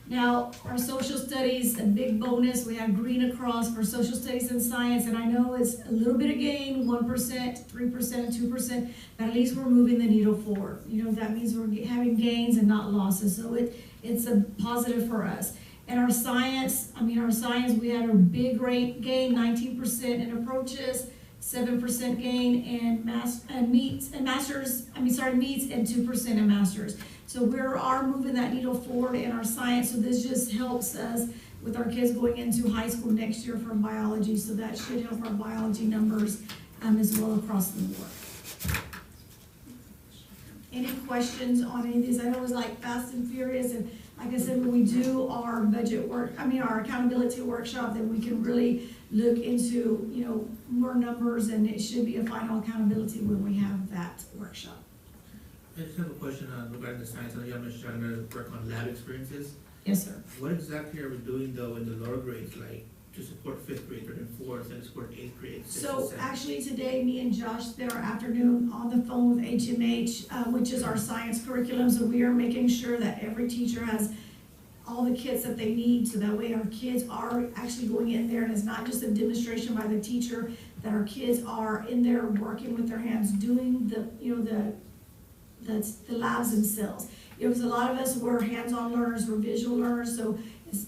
Now, our social studies, a big bonus, we have green across for social studies and science, and I know it's a little bit of gain, 1%, 3%, 2%, but at least we're moving the needle forward. You know, that means we're having gains and not losses, so it's a positive for us. And our science, we had a big rate gain, 19% in approaches, 7% gain in meets, and 2% in masters. So we are moving that needle forward in our science, so this just helps us with our kids going into high school next year for biology, so that should help our biology numbers as well across the board. Any questions on any of these? I know it was like fast and furious, and like I said, when we do our budget work, our accountability workshop, then we can really look into, more numbers, and it should be a final accountability when we have that workshop. I just have a question regarding the science. I know you mentioned you're going to work on lab experiences. Yes, sir. What exactly are we doing though in the lower grades, like to support fifth grade, third and fourth, and to support eighth grade? So actually today, me and Josh spent our afternoon on the phone with HMH, which is our science curriculum. So we are making sure that every teacher has all the kits that they need, so that way our kids are actually going in there, and it's not just a demonstration by the teacher, that our kids are in there working with their hands, doing the labs themselves. Because a lot of us were hands-on learners, we're visual learners, so it's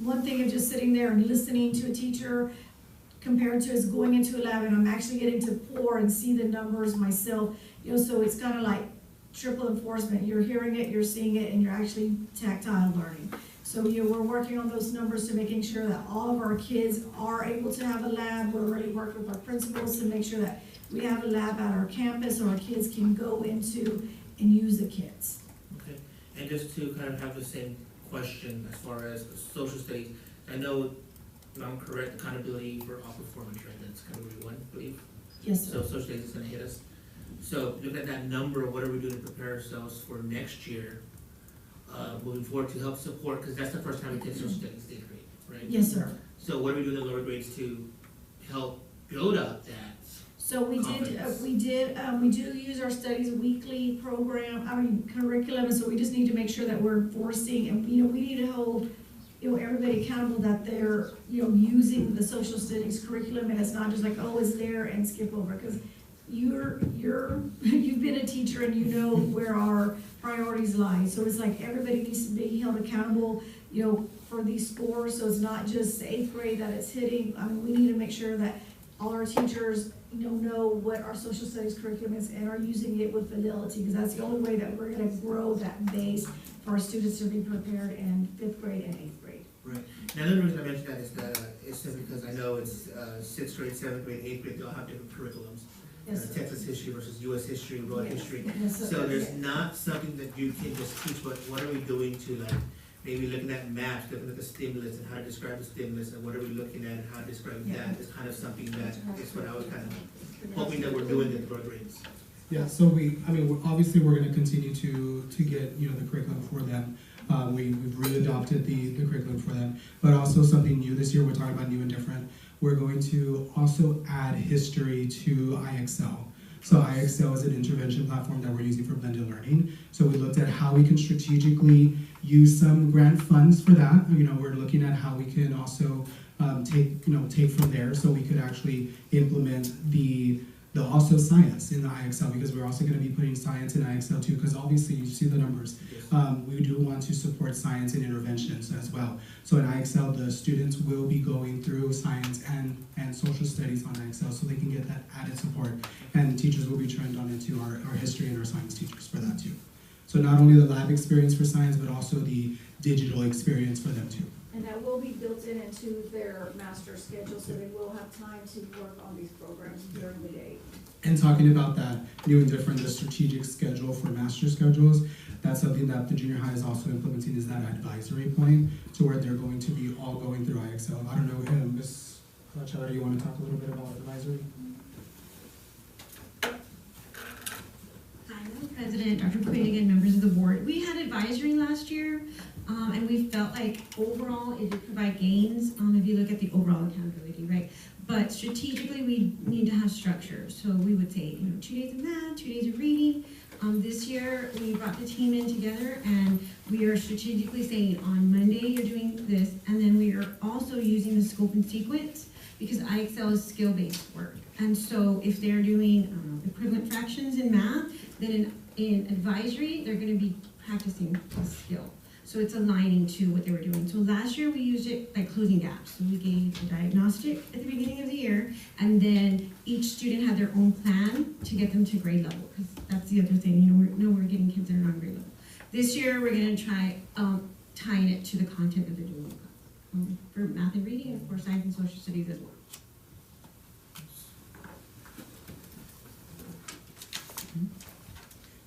one thing of just sitting there and listening to a teacher compared to us going into a lab, and I'm actually getting to pour and see the numbers myself. So it's kind of like triple enforcement. You're hearing it, you're seeing it, and you're actually tactile learning. So we're working on those numbers to making sure that all of our kids are able to have a lab. We're already working with our principals to make sure that we have a lab at our campus, so our kids can go into and use the kits. Okay, and just to kind of have the same question as far as social studies, I know, if I'm correct, accountability for all performance, right? That's category 1, I believe. Yes, sir. So social studies is going to hit us. So look at that number. What are we doing to prepare ourselves for next year, moving forward to help support? Because that's the first time we take social studies, 8th grade, right? Yes, sir. So what are we doing in the lower grades to help build up that? So we do use our studies weekly curriculum, so we just need to make sure that we're forcing, and we need to hold everybody accountable that they're using the social studies curriculum, and it's not just like, oh, it's there and skip over, because you've been a teacher and you know where our priorities lie. So it's like everybody needs to be held accountable, for these scores. So it's not just 8th grade that it's hitting. We need to make sure that all our teachers, know what our social studies curriculum is and are using it with fidelity, because that's the only way that we're going to grow that base for our students to be prepared in 5th grade and 8th grade. Right. Now, the reason I mentioned that is that it's just because I know it's 6th grade, 7th grade, 8th grade, they all have different curriculums. Yes, sir. Texas history versus U.S. history, world history. Yes, sir. So there's not something that you can just teach, but what are we doing to maybe looking at maps, looking at the stimulus and how to describe the stimulus, and what are we looking at and how to describe that is kind of something that is what I was kind of hoping that we're doing in the lower grades. Yeah, so obviously we're gonna continue to get, the curriculum for them. We've readopted the curriculum for them, but also something new this year, we're talking about new and different. We're going to also add history to IXL. So IXL is an intervention platform that we're using for blended learning. So we looked at how we can strategically use some grant funds for that. We're looking at how we can also take from there, so we could actually implement the also science in the IXL, because we're also going to be putting science in IXL too, because obviously you see the numbers. We do want to support science and interventions as well. So in IXL, the students will be going through science and social studies on IXL, so they can get that added support. And teachers will be trained on into our history and our science teachers for that too. So not only the lab experience for science, but also the digital experience for them too. And that will be built into their master schedule, so they will have time to work on these programs during the day. And talking about that new and different, the strategic schedule for master schedules, that's something that the junior high is also implementing, is that advisory point, to where they're going to be all going through IXL. I don't know, Ms. Cheddar, do you want to talk a little bit about advisory? Hi, Madam President, Dr. Quinn, and members of the board. We had advisory last year, and we felt like overall it did provide gains if you look at the overall accountability, right? But strategically, we need to have structure. So we would say, 2 days of math, 2 days of reading. This year, we brought the team in together, and we are strategically saying on Monday you're doing this, and then we are also using the scope and sequence, because IXL is skill-based work. And so if they're doing equivalent fractions in math, then in advisory, they're going to be practicing a skill. So it's aligning to what they were doing. So last year we used it like closing gaps. So we gave a diagnostic at the beginning of the year, and then each student had their own plan to get them to grade level, because that's the other thing, we're getting kids that are not grade level. This year, we're gonna try tying it to the content that they're doing in class. For math and reading, and of course, science and social studies as well.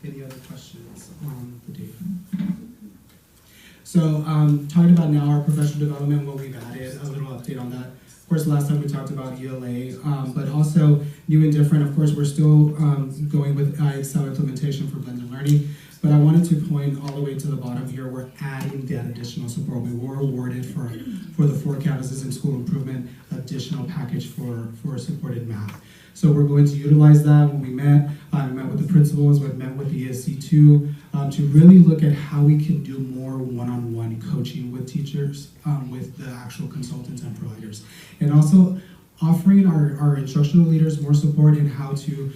Any other questions on the data? So, talking about now our professional development, what we've added, a little update on that. Of course, last time we talked about ELA, but also new and different. Of course, we're still going with IXL implementation for blended learning, but I wanted to point all the way to the bottom here. We're adding that additional support. We were awarded for the 4 campuses in school improvement, additional package for supported math. So we're going to utilize that. When we met with the principals, we met with the ESC2 to really look at how we can do more one-on-one coaching with teachers, with the actual consultants and providers. And also offering our instructional leaders more support in how to,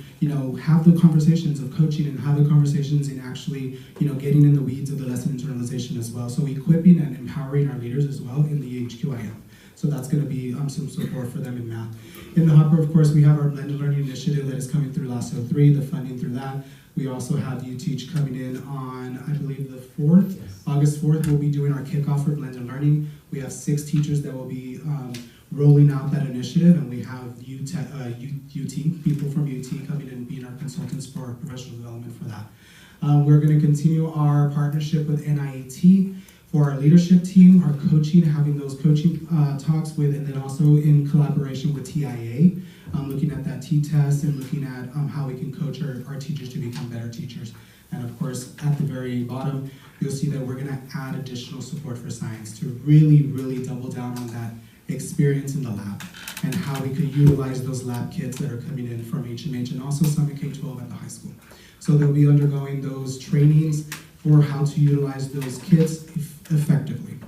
have the conversations of coaching and have the conversations in actually, getting in the weeds of the lesson internalization as well. So equipping and empowering our leaders as well in the HQIM. So that's going to be some support for them in math. In the hopper, of course, we have our blended learning initiative that is coming through LASSO 3, the funding through that. We also have UTeach coming in on, I believe, the 4th. August 4th, we'll be doing our kickoff for blended learning. We have 6 teachers that will be rolling out that initiative, and we have UT, people from UT coming in and being our consultants for our professional development for that. We're going to continue our partnership with NIAT for our leadership team, our coaching, having those coaching talks with, and then also in collaboration with TIA, looking at that T-test and looking at how we can coach our teachers to become better teachers. And of course, at the very bottom, you'll see that we're going to add additional support for science to really, really double down on that experience in the lab and how we could utilize those lab kits that are coming in from HMH and also some in K-12 at the high school. So they'll be undergoing those trainings for how to utilize those kits effectively.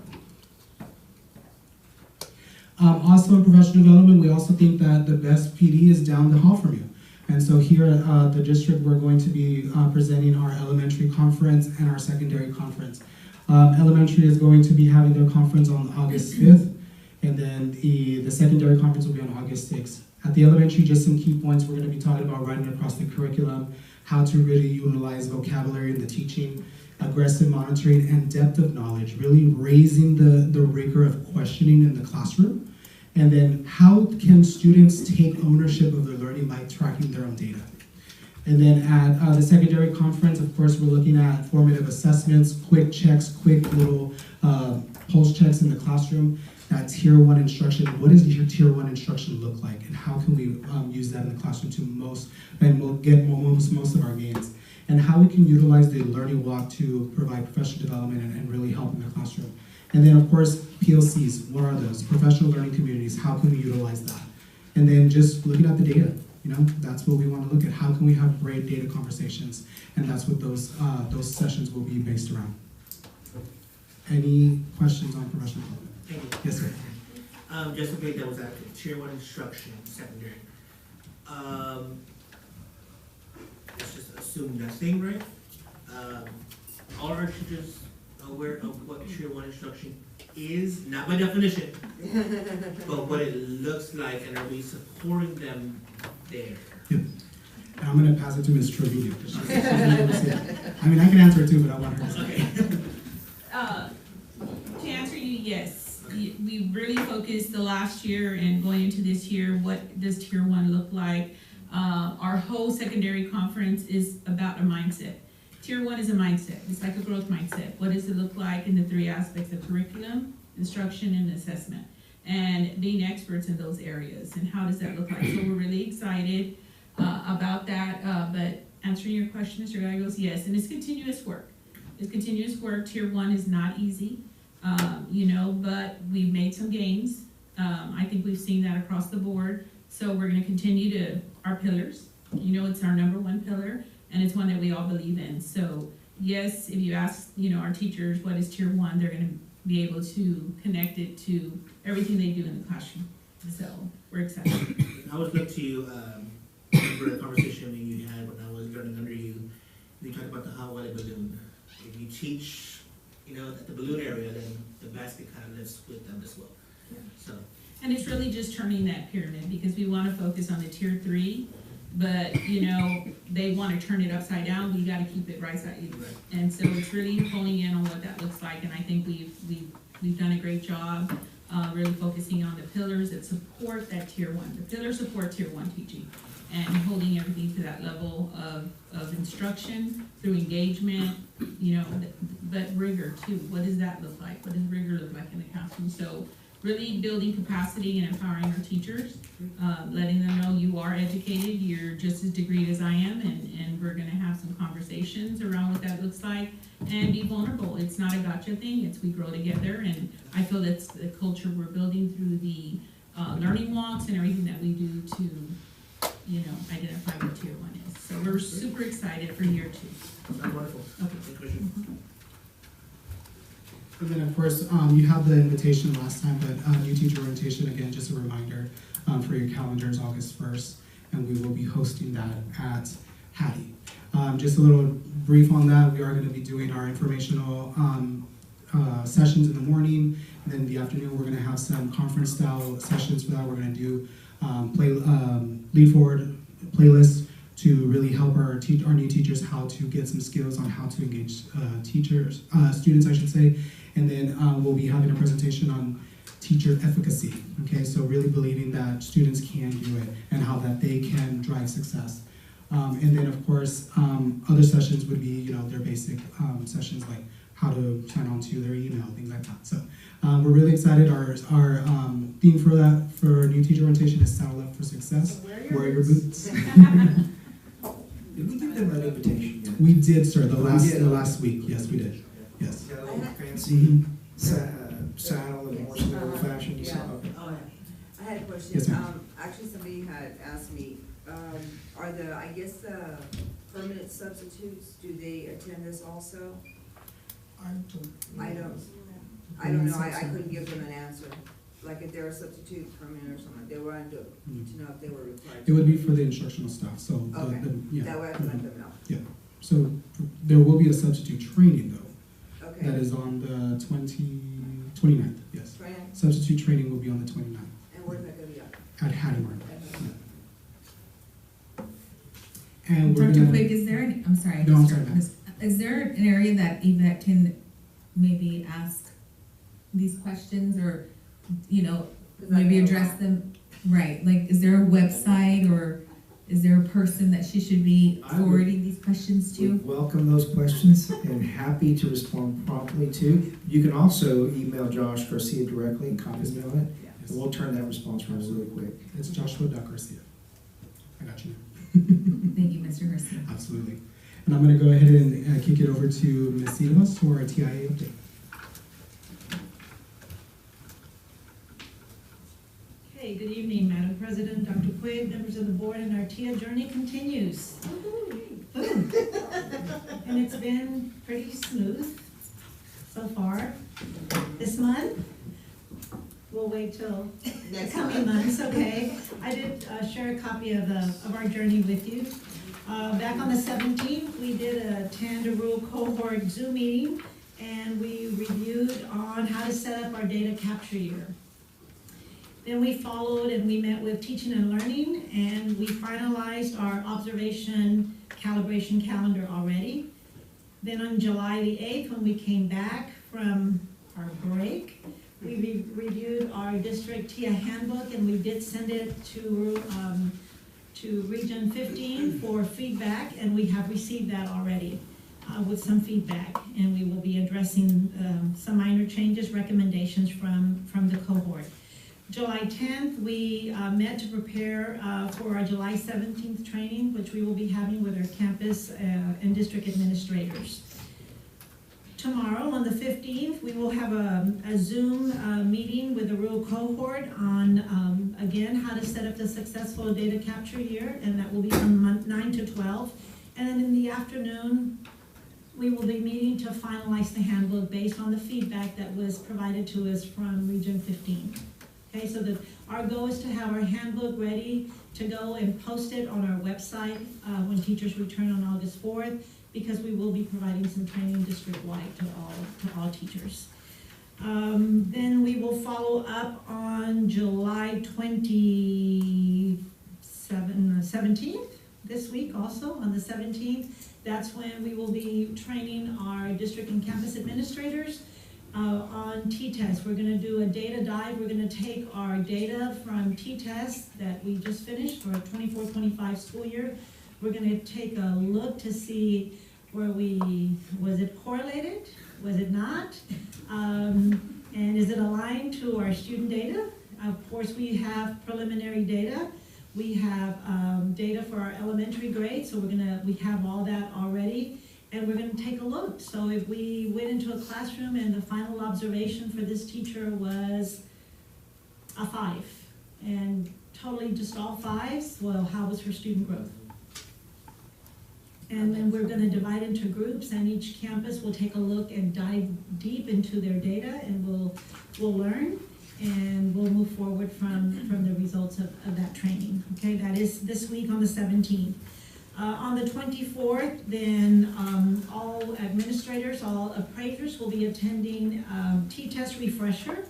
Also in professional development, we also think that the best PD is down the hall from you. And so here at the district, we're going to be presenting our elementary conference and our secondary conference. Elementary is going to be having their conference on August 5th, and then the secondary conference will be on August 6th. At the elementary, just some key points. We're going to be talking about writing across the curriculum, how to really utilize vocabulary in the teaching, aggressive monitoring, and depth of knowledge, really raising the rigor of questioning in the classroom. And then how can students take ownership of their learning by tracking their own data? And then at the secondary conference, of course, we're looking at formative assessments, quick checks, quick little pulse checks in the classroom. That tier 1 instruction, what does your tier 1 instruction look like? And how can we use that in the classroom to get most of our gains? And how we can utilize the learning walk to provide professional development and really help in the classroom. And then of course, PLCs, what are those? Professional learning communities, how can we utilize that? And then just looking at the data, that's what we want to look at. How can we have great data conversations? And that's what those sessions will be based around. Any questions on professional development? Yes, sir. Just to make that was active, tier 1 instruction, secondary. Let's just assume nothing, right? All our teachers aware of what tier 1 instruction is, not by definition, but what it looks like, and are we supporting them there? Yep. And I'm going to pass it to Ms. Trevino. I mean, I can answer it too, but I want her to say. Okay. To answer you, yes. We really focused the last year and going into this year, what does tier 1 look like? Our whole secondary conference is about a mindset. Tier 1 is a mindset. It's like a growth mindset. What does it look like in the 3 aspects of curriculum, instruction, and assessment? And being experts in those areas. And how does that look like? So we're really excited about that. But answering your question, Mr. Gallegos, yes. And it's continuous work. It's continuous work. Tier 1 is not easy. But we've made some gains. I think we've seen that across the board. So we're going to continue our pillars. It's our number 1 pillar, and it's one that we all believe in. So yes, if you ask, our teachers, what is tier 1, they're going to be able to connect it to everything they do in the classroom. So we're excited. I was looking to you, remember the conversation you had when I was learning under you. You talked about the hot water balloon. If you teach, know that the balloon area, then the basket kind of lifts with them as well. So, And it's really just turning that pyramid, because we wanna focus on the tier 3, but, you know, they wanna turn it upside down, we gotta keep it right side. And so it's really honing in on what that looks like, and I think we've done a great job, really focusing on the pillars that support that tier 1. The pillars support tier 1 teaching, and holding everything to that level of instruction through engagement, you know, but rigor too. What does that look like? What does rigor look like in the classroom? So really building capacity and empowering our teachers, letting them know you are educated, you're just as degreed as I am, and we're gonna have some conversations around what that looks like, and be vulnerable. It's not a gotcha thing, it's we grow together, and I feel that's the culture we're building through the learning walks and everything that we do to, you know, identify what tier 1 is. So we're super excited for year 2. that's wonderful. Okay. Any questions? And then, of course, you had the invitation last time, but new teacher orientation, again, just a reminder for your calendars, August 1st, and we will be hosting that at Hattie. Just a little brief on that, we are going to be doing our informational sessions in the morning, and then in the afternoon, we're going to have some conference-style sessions for that. We're going to do lead forward playlists to really help our new teachers how to get some skills on how to engage students, I should say. And then we'll be having a presentation on teacher efficacy, okay? So really believing that students can do it and how that they can drive success. And then, of course, other sessions would be, you know, their basic sessions like how to sign on to their email, things like that. So we're really excited. Our theme for that, for new teacher orientation, is Saddle Up for Success. Wear your boots. Did we give them an invitation yet? We did, sir, the last week. Yes, we did. Yes. Got a little fancy saddle and horse and old fashioned. Yeah. Oh, yeah. I had a question. Yes, ma'am. Actually, somebody had asked me, are I guess the permanent substitutes, do they attend this also? I don't know, I couldn't give them an answer. Like if they're a substitute permanent or something, they wanted to know if they were required. It would be for the instructional staff, so. Okay, yeah. that way I can let them know. Yeah, so there will be a substitute training though. Okay. That is on the 29th, yes. Training? Substitute training will be on the 29th. And where's that gonna be at? At Hattie Martin. And we're Dr. gonna. Quigg, is there any, I'm sorry. No, I'm sorry, ma'am. Is there an area that Yvette can maybe ask these questions or, you know, maybe address them? Right, like, is there a website or is there a person that she should be forwarding these questions to? Would welcome those questions and happy to respond promptly to. You can also email Josh Garcia directly and copy me on it. Yes. And we'll turn that response around really quick. It's Joshua.Garcia. I got you. Thank you, Mr. Garcia. Absolutely. And I'm going to go ahead and kick it over to Ms. Silvas for our TIA update. Okay, good evening, Madam President, Dr. Quigg, members of the board, and our TIA journey continues. And it's been pretty smooth so far. This month, we'll wait till the coming months, okay? I did share a copy of our journey with you. Back on the 17th, we did attend a rural cohort Zoom meeting, and we reviewed on how to set up our data capture year. Then we followed and we met with teaching and learning, and we finalized our observation calibration calendar already. Then on July the 8th, when we came back from our break, we reviewed our district TIA handbook, and we did send it to Region 15 for feedback, and we have received that already with some feedback, and we will be addressing some minor changes, recommendations from the cohort. July 10th, we met to prepare for our July 17th training, which we will be having with our campus and district administrators. Tomorrow, on the 15th, we will have a Zoom meeting with the rural cohort on, again, how to set up the successful data capture year, and that will be from 9 to 12. And then in the afternoon, we will be meeting to finalize the handbook based on the feedback that was provided to us from Region 15. Okay, so our goal is to have our handbook ready to go and post it on our website when teachers return on August 4th, because we will be providing some training district-wide to all teachers. Then we will follow up on July 17th, this week also, on the 17th. That's when we will be training our district and campus administrators on T-Test. We're gonna do a data dive. We're gonna take our data from T-Test that we just finished for 24-25 school year. We're gonna take a look to see was it correlated? Was it not? And is it aligned to our student data? Of course, we have preliminary data. We have data for our elementary grades, so we have all that already, and we're gonna take a look. So if we went into a classroom and the final observation for this teacher was a 5, and totally just all 5s, well, how was her student growth? And then we're gonna divide into groups, and each campus will take a look and dive deep into their data, and we'll learn, and we'll move forward from the results of that training. Okay, that is this week on the 17th. On the 24th, then all administrators, all appraisers will be attending T-Test refresher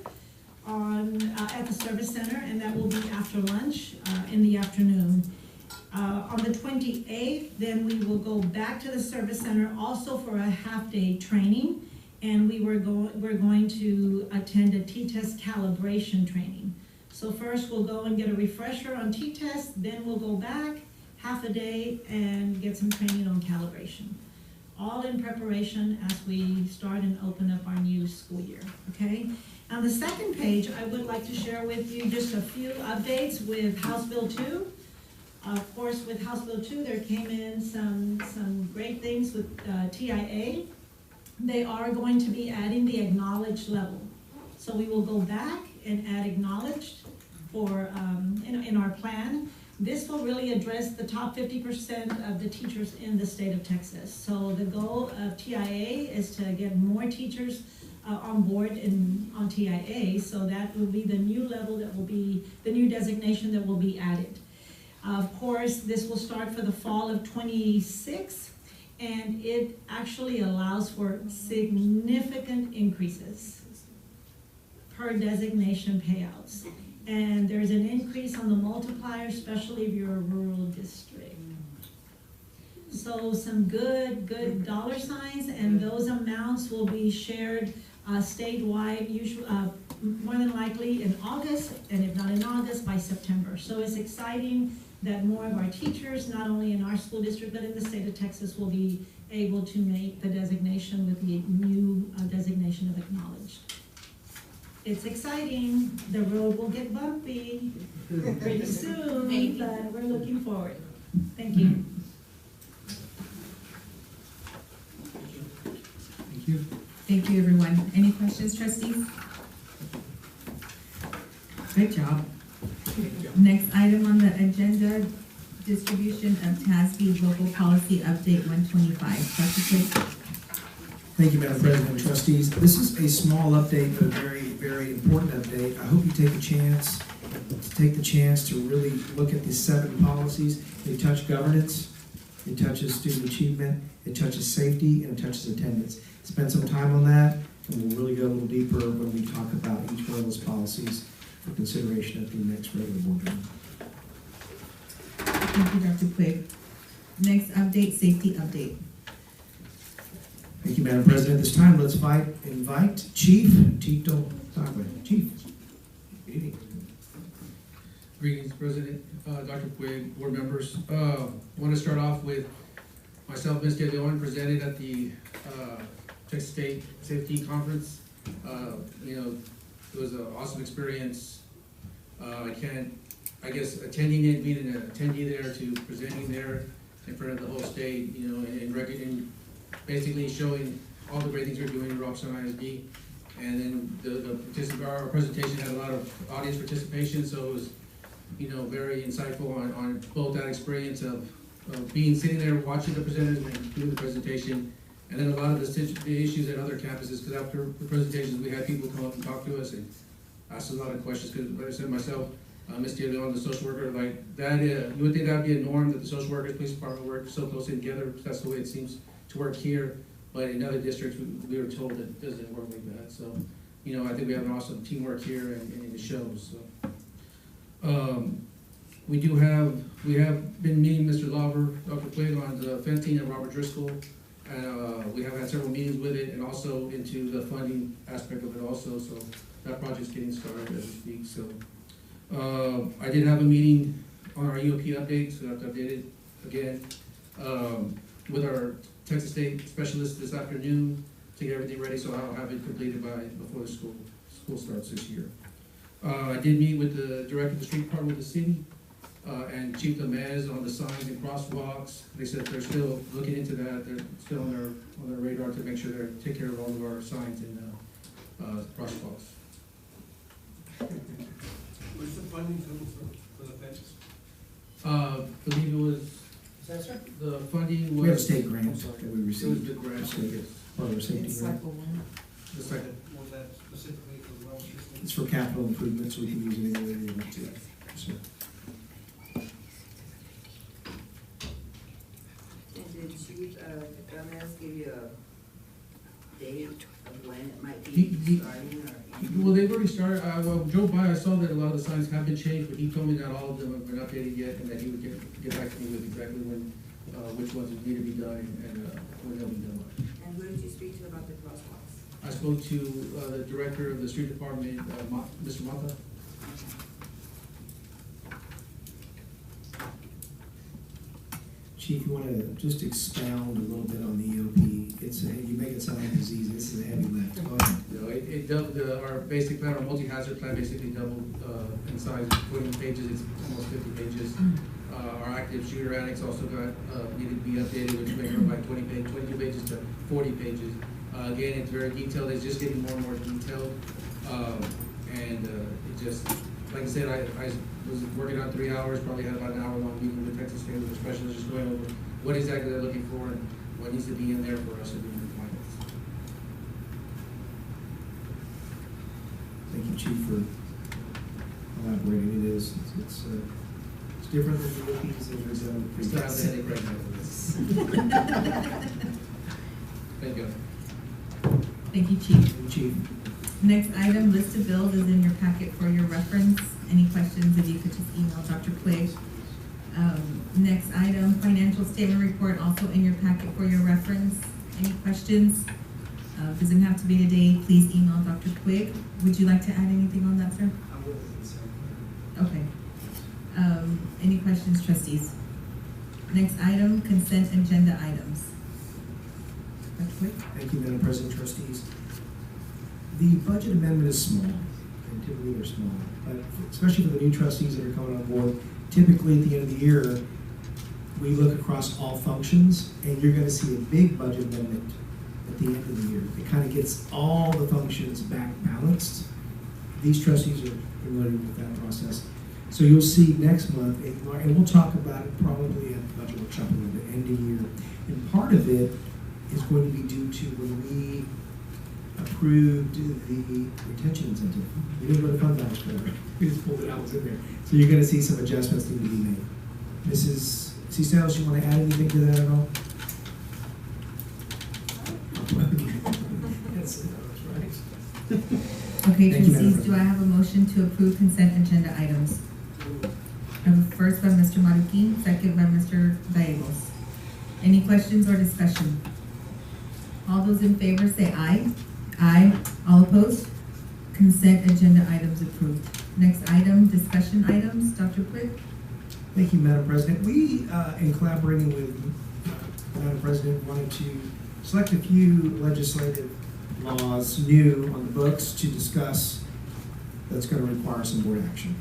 at the service center, and that will be after lunch in the afternoon. On the 28th, then we will go back to the service center also for a half-day training, and we're going to attend a T-Test calibration training. So first we'll go and get a refresher on T-Test, then we'll go back half a day and get some training on calibration. All in preparation as we start and open up our new school year, okay? On the second page, I would like to share with you just a few updates with House Bill 2. Of course, with House Bill 2, there came in some great things with TIA. They are going to be adding the acknowledged level. So we will go back and add acknowledged for in our plan. This will really address the top 50% of the teachers in the state of Texas. So the goal of TIA is to get more teachers on board on TIA. So that will be the new level that will be, the new designation that will be added. Of course, this will start for the fall of 26, and it actually allows for significant increases per designation payouts. And there's an increase on the multiplier, especially if you're a rural district. So some good dollar signs, and those amounts will be shared statewide, usually more than likely in August, and if not in August, by September. So it's exciting that more of our teachers, not only in our school district, but in the state of Texas, will be able to make the designation with the new designation of acknowledged. It's exciting. The road will get bumpy pretty soon, but we're looking forward. Thank you. Thank you. Thank you, everyone. Any questions, trustees? Good job. Next item on the agenda, distribution of TASB local policy update 125. Dr. Quinn. Thank you, Madam President and trustees. This is a small update, but a very, very important update. I hope you take the chance to really look at these 7 policies. They touch governance, it touches student achievement, it touches safety, and it touches attendance. Spend some time on that, and we'll really go a little deeper when we talk about each one of those policies for consideration at the next regular board meeting. Thank you, Dr. Quigg. Next update, safety update. Thank you, Madam President. At this time, let's invite Chief Tito Tagwe. Chief. Good evening. Greetings, President, Dr. Quigg, board members. I want to start off with myself, Ms. De Leon, presented at the Texas State Safety Conference. It was an awesome experience. I guess attending it, being an attendee there, to presenting there in front of the whole state, and basically showing all the great things we're doing in Robson ISD. And then our presentation had a lot of audience participation, so it was, very insightful on both that experience of sitting there watching the presenters and doing the presentation, and then a lot of the issues at other campuses, because after the presentations we had people come up and talk to us, and asked a lot of questions, because like I said myself, Ms. De Leon, the social worker, like, that, you would think that'd be a norm, that the social workers, police department work so closely together, because that's the way it seems to work here. But in other districts, we were told it doesn't work like that, so, you know, I think we have an awesome teamwork here, and it shows, so. We have been meeting Mr. Lauber, Dr. Quinn, on the fencing and Robert Driscoll, and, we have had several meetings with it, and also into the funding aspect of it also, so that project's getting started as we speak, so. I did have a meeting on our EOP update, so I have to update it again, with our Texas State specialist this afternoon to get everything ready, so I'll have it completed before the school starts this year. I did meet with the director of the street department of the city, and Chief Lemez on the signs and crosswalks. They said they're still looking into that, they're still on their radar to make sure they take care of all of our signs and, crosswalks. Where's the funding coming from for the fences? Believe it was, Is that sir? the funding was. We have a state grant that we It was received. the grant, so yes. Part of our safety grant. The second. Was that specifically for the Wells system? It's for capital improvements, we can use it any way we want to. So, And did Chief Gomez give you a date of when it might He- be starting or? Well, they've already started, well, drove by, I saw that a lot of the signs have been changed, but he told me that all of them have been updated yet, and that he would get back to me with exactly when, which ones need to be done, and, when they'll be done. And who did you speak to about the crosswalks? I spoke to, the director of the street department, Mr. Mata. Chief, you wanna just expound a little bit on the EOP? You make it sound like it's easy, this is a heavy lift. Go ahead. You know, it doubled, our basic plan, our multi-hazard plan basically doubled, in size, 20 pages, it's almost 50 pages. Our active shooter annex also got, needed to be updated, which went from like 22 pages to 40 pages. Again, it's very detailed, it's just getting more and more detailed. And it just, like I said, I was working on 3 hours, probably had about an hour-long meeting with Texas State, with the specialist, just going over what exactly they're looking for and what needs to be in there for us to be in compliance. Thank you, Chief, for elaborating. It is, it's different than the EOPs that we've done. We still have the headache right now. Thank you. Thank you, Chief. Thank you, Chief. Next item, list of bills is in your packet for your reference. Any questions, if you could just email Dr. Quigg. Next item, financial statement report, also in your packet for your reference. Any questions? Doesn't have to be today, please email Dr. Quigg. Would you like to add anything on that, sir? I'm with it, sir. Okay. Any questions, trustees? Next item, consent agenda items. Dr. Quigg? Thank you, Madam President, trustees. The budget amendment is small, and typically they're small, but especially for the new trustees that are coming on board, typically at the end of the year, we look across all functions, and you're gonna see a big budget amendment at the end of the year. It kind of gets all the functions back balanced. These trustees are familiar with that process. So you'll see next month, and we'll talk about it probably at the budget workshop at the end of the year. And part of it is going to be due to when we approved the retention incentive. We didn't go to fund balance for it. We just pulled it out, it was in there. So you're gonna see some adjustments need to be made. Mrs. Cisneros, you wanna add anything to that at all? Yes, that's right. Okay, Thank you, Madam trustees, do I have a motion to approve consent agenda items? I have a first by Mr. Marroquin, second by Mr. Gallegos. Any questions or discussion? All those in favor say aye. Aye. All opposed? Consent agenda items approved. Next item, discussion items. Dr. Quigg? Thank you, Madam President. We, in collaborating with Madam President, wanted to select a few legislative laws new on the books to discuss that's going to require some board action.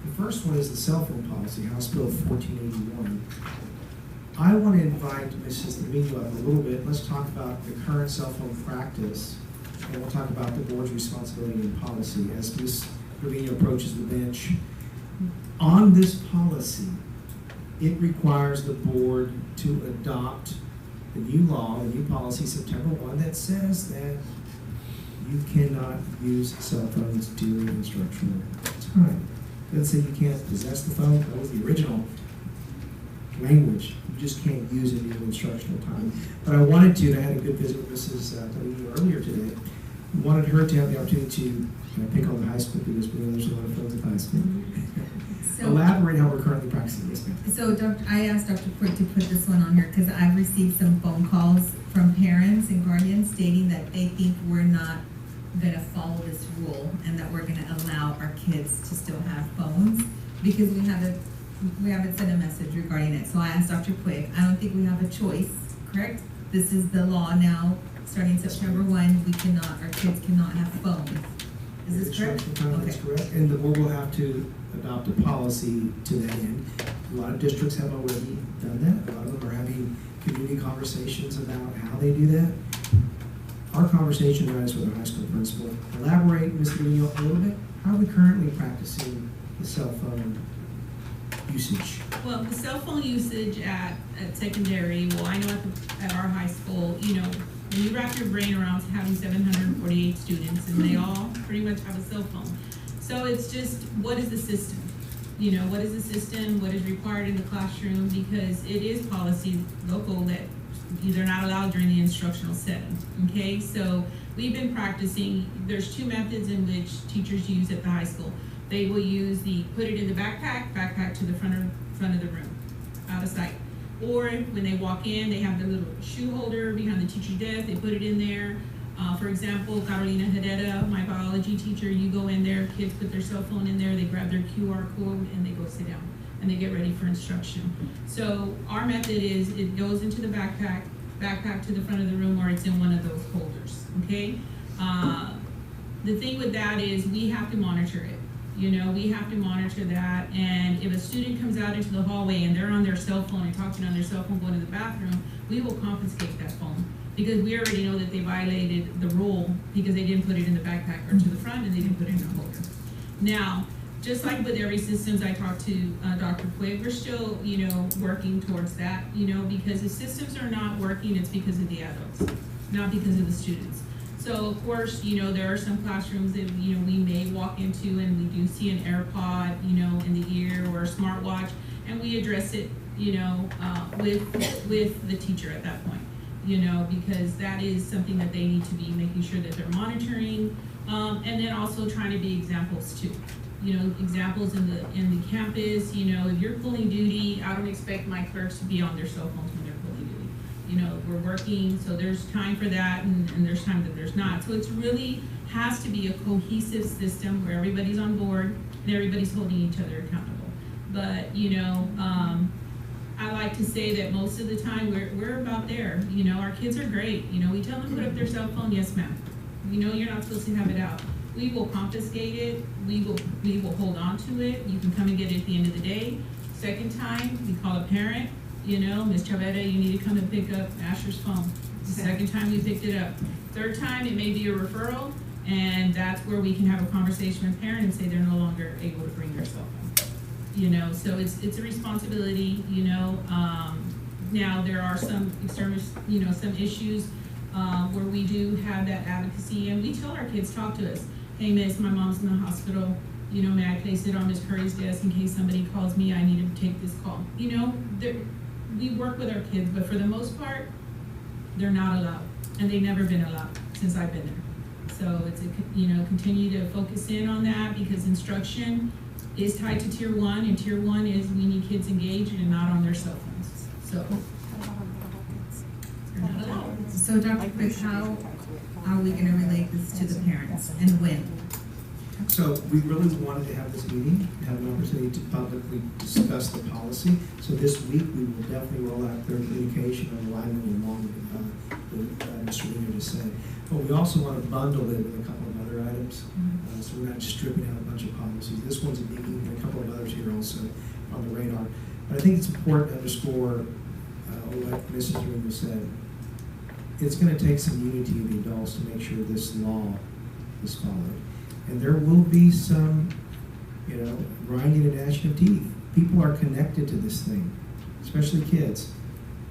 The first one is the cell phone policy, House Bill 1481. I want to invite Mrs. Domingo up a little bit. Let's talk about the current cell phone practice, and we'll talk about the board's responsibility and policy as Ms. Domingo approaches the bench. On this policy, it requires the board to adopt the new law, the new policy, September 1, that says that You cannot use cell phones during instructional time. It doesn't say you can't possess the phone. That was the original language. You just can't use it during instructional time. But I wanted to, and I had a good visit with Mrs. Tony earlier today. I wanted her to have the opportunity to pick on the high school because we know there's a lot of phones at high school. So- Elaborate how we're currently practicing this, ma'am. So I asked Dr. Quick to put this one on here because I've received some phone calls from parents and guardians stating that they think we're not gonna follow this rule and that we're gonna allow our kids to still have phones because we haven't sent a message regarding it. So I asked Dr. Quick, I don't think we have a choice, correct? This is the law now, starting September 1, our kids cannot have phones. Is this correct? Instructional time, that's correct. And the board will have to adopt a policy to that end. A lot of districts have already done that. A lot of them are having community conversations about how they do that. Our conversation is with the high school principal. Elaborate, Ms. Trevino, a little bit. How are we currently practicing the cell phone usage? Well, the cell phone usage at secondary, well, I know at our high school, you know, when you wrap your brain around having 748 students and they all pretty much have a cell phone. So it's just, what is the system? You know, what is the system? What is required in the classroom? Because it is policy local that they're not allowed during the instructional setting, okay? So we've been practicing, there's two methods in which teachers use at the high school. They will use put it in the backpack to the front of the room, out of sight. Or when they walk in, they have the little shoe holder behind the teacher's desk, they put it in there. For example, Carolina Herrera, my biology teacher, you go in there, kids put their cell phone in there, they grab their QR code and they go sit down and they get ready for instruction. So our method is it goes into the backpack to the front of the room, or it's in one of those holders, okay? The thing with that is we have to monitor it. You know, we have to monitor that, and if a student comes out into the hallway and they're on their cell phone and talking on their cell phone going to the bathroom, we will confiscate that phone because we already know that they violated the rule because they didn't put it in the backpack or to the front and they didn't put it in the holder. Now, just like with every systems, I talked to Dr. Quigg, we're still, you know, working towards that, you know, because if systems are not working, it's because of the adults, not because of the students. So of course, you know, there are some classrooms that, you know, we may walk into and we do see an AirPod, you know, in the ear or a smartwatch, and we address it, you know, with the teacher at that point, you know, because that is something that they need to be making sure that they're monitoring, and then also trying to be examples too. You know, examples in the campus, you know, if you're pulling duty, I don't expect my clerks to be on their cell phones when they're pulling duty. You know, we're working, so there's time for that, and there's time that there's not. So it's really has to be a cohesive system where everybody's on board and everybody's holding each other accountable. But, you know, I like to say that most of the time we're about there. You know, our kids are great. You know, we tell them to put up their cell phone, yes ma'am. You know, you're not supposed to have it out. We will confiscate it, we will hold on to it, you can come and get it at the end of the day. Second time, we call a parent, you know, Ms. Chavetta, you need to come and pick up Asher's phone. The second time we picked it up. Third time, it may be a referral, and that's where we can have a conversation with parent and say they're no longer able to bring their cell phone. You know, so it's a responsibility, you know. Now there are some external, you know, some issues where we do have that advocacy, and we tell our kids, talk to us. Hey miss, my mom's in the hospital, you know, may I place it on Miss Curry's desk in case somebody calls me, I need to take this call. You know, we work with our kids, but for the most part, they're not allowed, and they've never been allowed since I've been there. So it's you know, continue to focus in on that because instruction is tied to Tier 1, and Tier 1 is we need kids engaged and not on their cell phones. So they're not allowed. So Dr. Quick, how are we gonna relate this to the parents and when? So we really wanted to have this meeting, have an opportunity to publicly discuss the policy. So this week, we will definitely roll out their communication and alignment along with what Mr. Reno just said. But we also want to bundle it with a couple of other items. So we're not just stripping out a bunch of policies. This one's a biggie, and a couple of others here also on the radar. But I think it's important to underscore what Mrs. Reno said. It's going to take some unity of the adults to make sure this law is followed. And there will be some, you know, grinding and gnashing of teeth. People are connected to this thing, especially kids.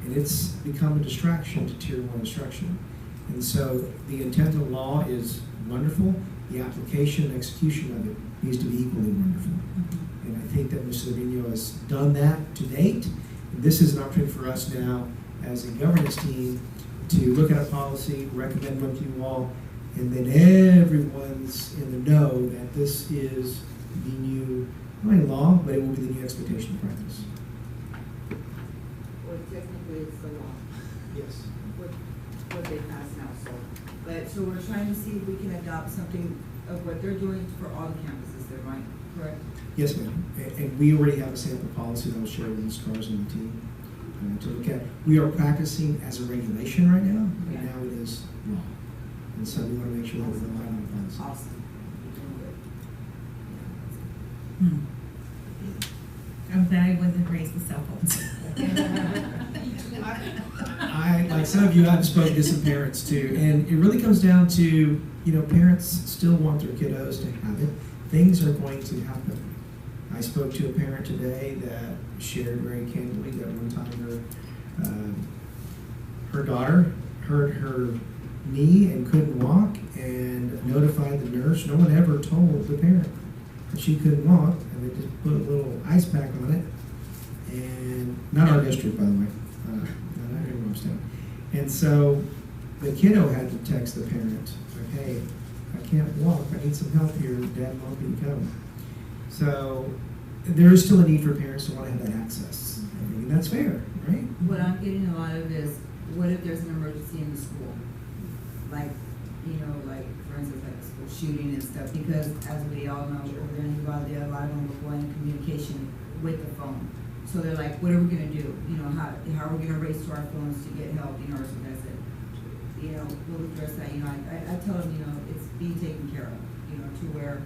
And it's become a distraction to Tier 1 instruction. And so the intent of the law is wonderful, the application and execution of it needs to be equally wonderful. And I think that Mr. Trevino has done that to date. And this is an opportunity for us now as a governance team to look at a policy, recommend one to you all, and then everyone's in the know that this is the new, not only law, but it will be the new expectation of practice. Well, technically, it's the law. Yes. What they pass now, so. But, so we're trying to see if we can adopt something of what they're doing for all the campuses there, right? Correct? Yes, ma'am. And we already have a sample policy that I'll share with Ms. Cars and the team to look at. We are practicing as a regulation right now, but Yeah. now it is law. And so we want to make sure that we're relying on the policy. Awesome. I'm glad I wasn't raised with cell phones. I, like some of you, I've spoken to some parents too, and it really comes down to, you know, parents still want their kiddos to have it. Things are going to happen. I spoke to a parent today that shared very candidly that one time her daughter hurt her knee and couldn't walk and notified the nurse. No one ever told the parent that she couldn't walk, and they just put a little ice pack on it. And not our district, by the way. Not here in Robstown. And so the kiddo had to text the parent, like, hey, I can't walk, I need some help here, Dad won't be coming. So there is still a need for parents to want to have that access. And that's fair, right? What I'm getting a lot of is, what if there's an emergency in the school? Like, you know, like, for instance, like a school shooting and stuff, because as we all know, over there in Uvalde, a lot of them were going in communication with the phone. So they're like, what are we gonna do? You know, how are we gonna race to our phones to get help, you know, or something? I said, you know, we'll address that, you know, I tell them, you know, it's being taken care of, you know, to where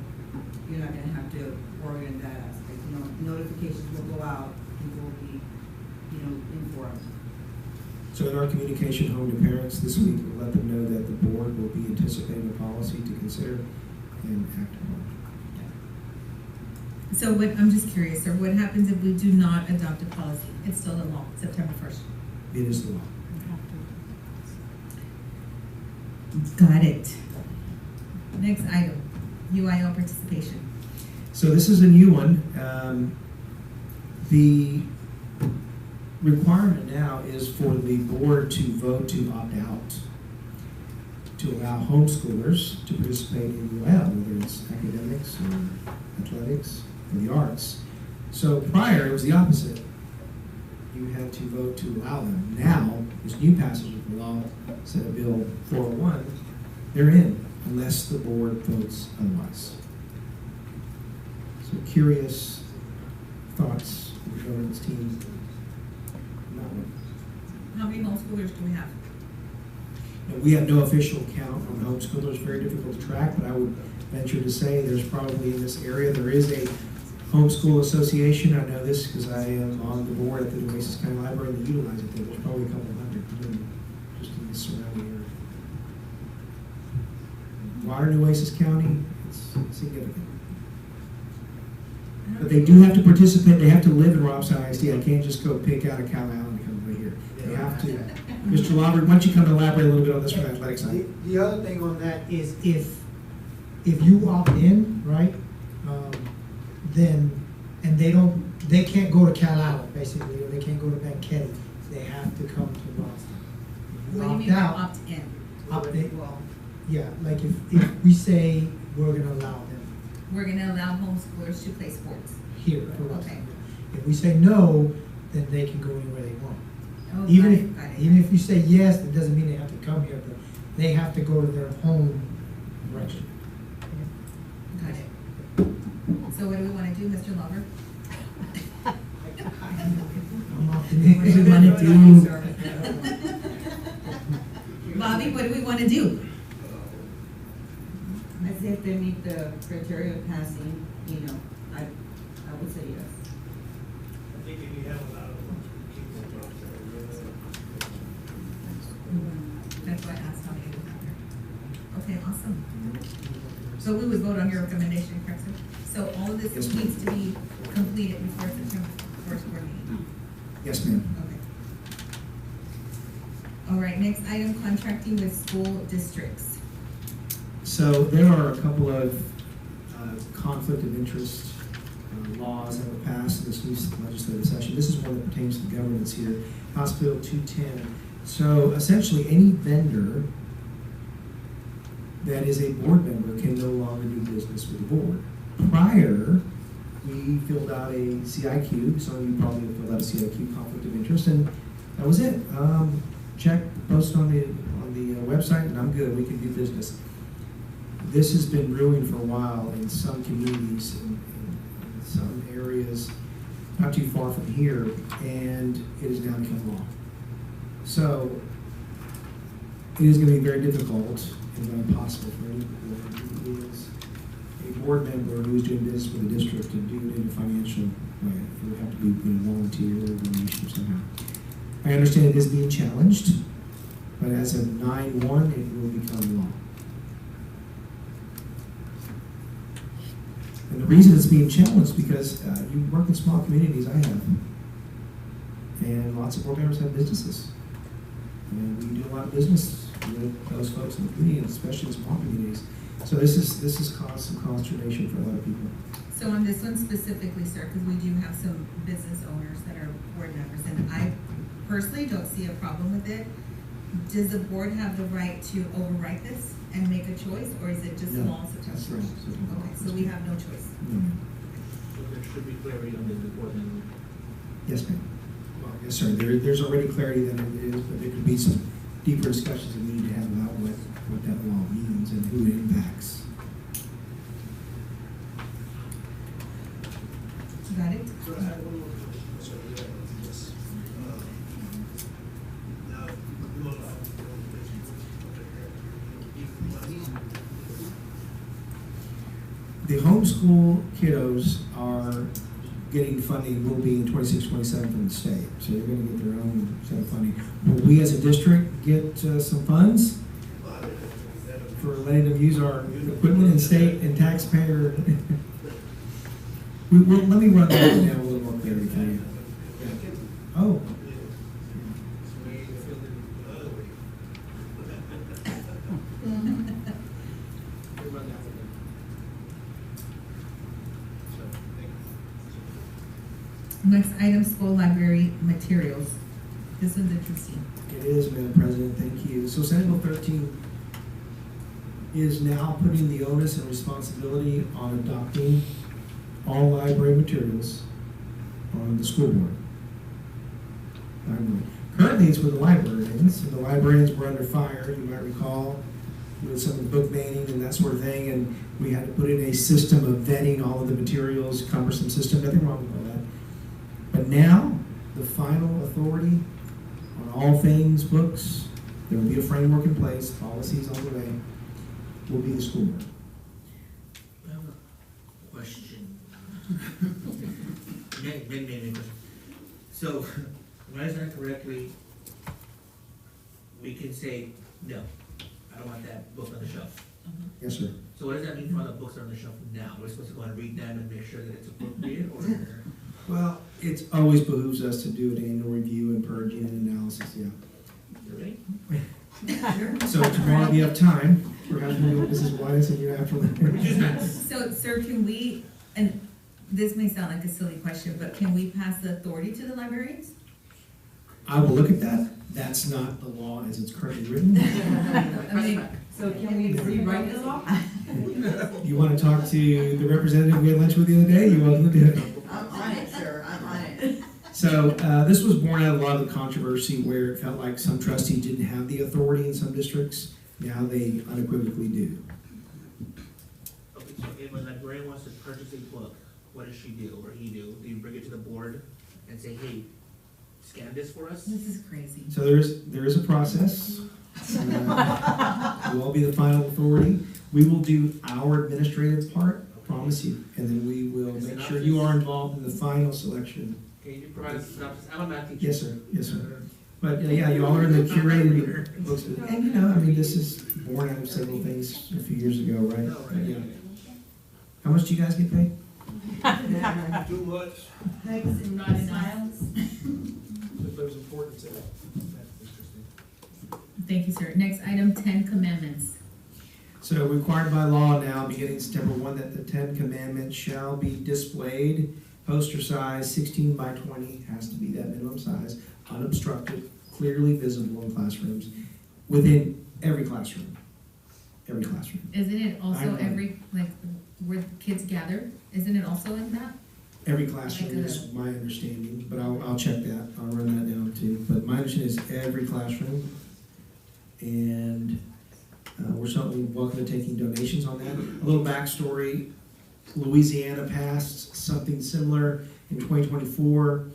you're not gonna have to worry in that aspect. You know, notifications will go out, people will be, you know, informed. So in our communication home to parents this week, we'll let them know that the board will be anticipating a policy to consider and act upon. So what, I'm just curious, sir, what happens if we do not adopt a policy? It's still the law, September 1st. It is the law. Got it. Next item, UIL participation. So this is a new one. The requirement now is for the board to vote to opt out, to allow homeschoolers to participate in UIL, whether it's academics or athletics or the arts. So prior, it was the opposite. You had to vote to allow them. Now, this new passage of the law, Senate Bill 401, they're in, unless the board votes otherwise. So curious thoughts from the governance team on that one. How many homeschoolers do we have? Now, we have no official count on homeschoolers, very difficult to track, but I would venture to say there's probably in this area, there is a homeschool association. I know this because I am on the board at the Nueces County Library that utilize it. There's probably a couple hundred just in the surrounding area. Water Nueces County, it's significant. But they do have to participate, they have to live in Robstown ISD. I can't just go pick out a Cal Allen and come over here. They have to. Mr. Lawler, why don't you come elaborate a little bit on this from the athletic side? The other thing on that is if you opt in, right, then, and they can't go to Cal Allen, basically, or they can't go to Banquetti, they have to come to Robstown. What do you mean by opt in? Opt in, yeah, like if we say we're gonna allow them We're gonna allow homeschoolers to play sports. here for Robstown. Okay. If we say no, then they can go anywhere they want. Oh, Even got it. even if you say yes, it doesn't mean they have to come here, but they have to go to their home register. Got it. So what do we wanna do, Mr. Lover? I'm What do we wanna do? Bobby, what do we wanna do? I say if they meet the criteria of passing, you know, I would say yes. I think if you have a lot of them, That's why I asked how many we have there. Okay, awesome. So we would vote on your recommendation, correct, sir? So all of this Yes, ma'am. needs to be completed before September 1st board meeting? Yes, ma'am. Okay. All right, next item, contracting with school districts. So there are a couple of conflict of interest laws that were passed in this new legislative session. This is one that pertains to the governance here, House Bill 210. So essentially, any vendor that is a board member can no longer do business with the board. Prior, we filled out a CIQ. Some of you probably filled out a CIQ, conflict of interest, and that was it. Check, post on the website, and I'm good. We can do business. This has been brewing for a while in some communities, in some areas, not too far from here, and it has now become law. So it is going to be very difficult and impossible for anyone who is a board member who is doing business with the district to do it in a financial way. It would have to be volunteer or donation somehow. I understand it is being challenged, but as of 9/1, it will become law. And the reason it's being challenged because you work in small communities, I have, and lots of board members have businesses. And we do a lot of business with those folks in the community, especially in small communities. So this has caused some consternation for a lot of people. So on this one specifically, sir, because we do have some business owners that are board members, and I personally don't see a problem with it. Does the board have the right to overwrite this and make a choice, or is it just No, law September that's 1st? right. Okay, so we have no choice. No. So there should be clarity on this before then. Yes, ma'am. Well, yes, sir. There's already clarity that it is, but there could be some deeper discussions that we need to have about what that law means and who it impacts. Got it? So I have one more question. Sorry, yes. Now, you know, The homeschool kiddos are getting funding, will be in 26-27 from the state, so they're going to get their own set of funding. Will we as a district get some funds for letting them use our equipment and state and taxpayer? Let me run that down a little more clarity for you. Oh. Next item, school library materials. This one's interesting. It is, Madam President, thank you. So Senate Bill 13 is now putting the onus and responsibility on adopting all library materials on the school board. Currently, it's with the librarians, and the librarians were under fire, you might recall, with some of the book banning and that sort of thing, and we had to put in a system of vetting all of the materials, cumbersome system, nothing wrong with all that. But now, the final authority on all things books, there will be a framework in place, policies on the way, will be the school board. I have a question. Many question. So, when I understand correctly, we can say, no, I don't want that book on the shelf. Yes, sir. So what does that mean for all the books that are on the shelf now? We're supposed to go and read them and make sure that it's appropriate, or? Well, it always behooves us to do an annual review and purging and analysis, yeah. You ready? So tomorrow, if you have time, perhaps we'll do Mrs. White and you after that. So, sir, can we, and this may sound like a silly question, but can we pass the authority to the librarians? I will look at that. That's not the law as it's currently written. I mean, So can we rewrite the law? You want to talk to the representative we had lunch with the other day? You're welcome to do it. I'm on it, sir, I'm on it. So this was born out of a lot of the controversy where it felt like some trustees didn't have the authority in some districts. Now they unequivocally do. Okay, so if a librarian wants to purchase a book, what does she do, or he do? Do you bring it to the board and say, hey, scan this for us? this is crazy. So there is a process. You all be the final authority. We will do our administrative part, I promise you, and then we will make sure you are involved in the final selection. Can you provide a synopsis? I'm a math teacher. Yes, sir. Yes, sir. But yeah, you all are in the curated books. And you know, I mean, this is born out of several things a few years ago, right? Yeah. How much do you guys get paid? Too much. Thanks and not in silence. If there's importance in it. That's interesting. Thank you, sir. Next item, 10 Commandments. So required by law now, beginning September 1, that the 10 Commandments shall be displayed, poster size, 16 by 20, has to be that minimum size, unobstructed, clearly visible in classrooms, within every classroom. Every classroom. Isn't it I also know. every, like, where kids gather? Isn't it also in that? Every classroom Like is my understanding, but I'll check that, I'll run that down too. But my understanding is every classroom, and we're certainly welcome to taking donations on that. A little backstory, Louisiana passed something similar in 2024.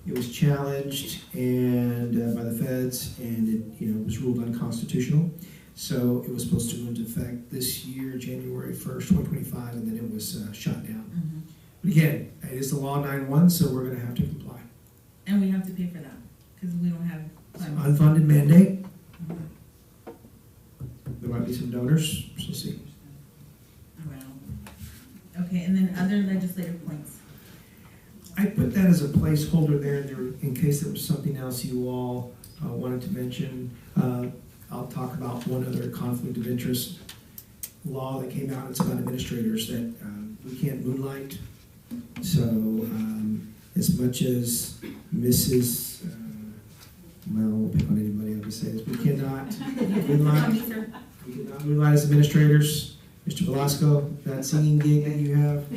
It was challenged and by the feds, and it was ruled unconstitutional. So it was supposed to go into effect this year, January 1st, 2025, and then it was shut down. Mm-hmm. But again, it is the law 9-1, so we're gonna have to comply. And we have to pay for that, because we don't have funds. Unfunded mandate. There might be some donors, we'll see. Wow. Okay, and then other legislative points. I put that as a placeholder there in case there was something else you all wanted to mention. I'll talk about one other conflict of interest law that came out. It's about administrators that we can't moonlight. So as much as Mrs. Well, we'll pick on anybody, I'll just say this. We cannot moonlight as administrators. Mr. Velasco, that singing gig that you have,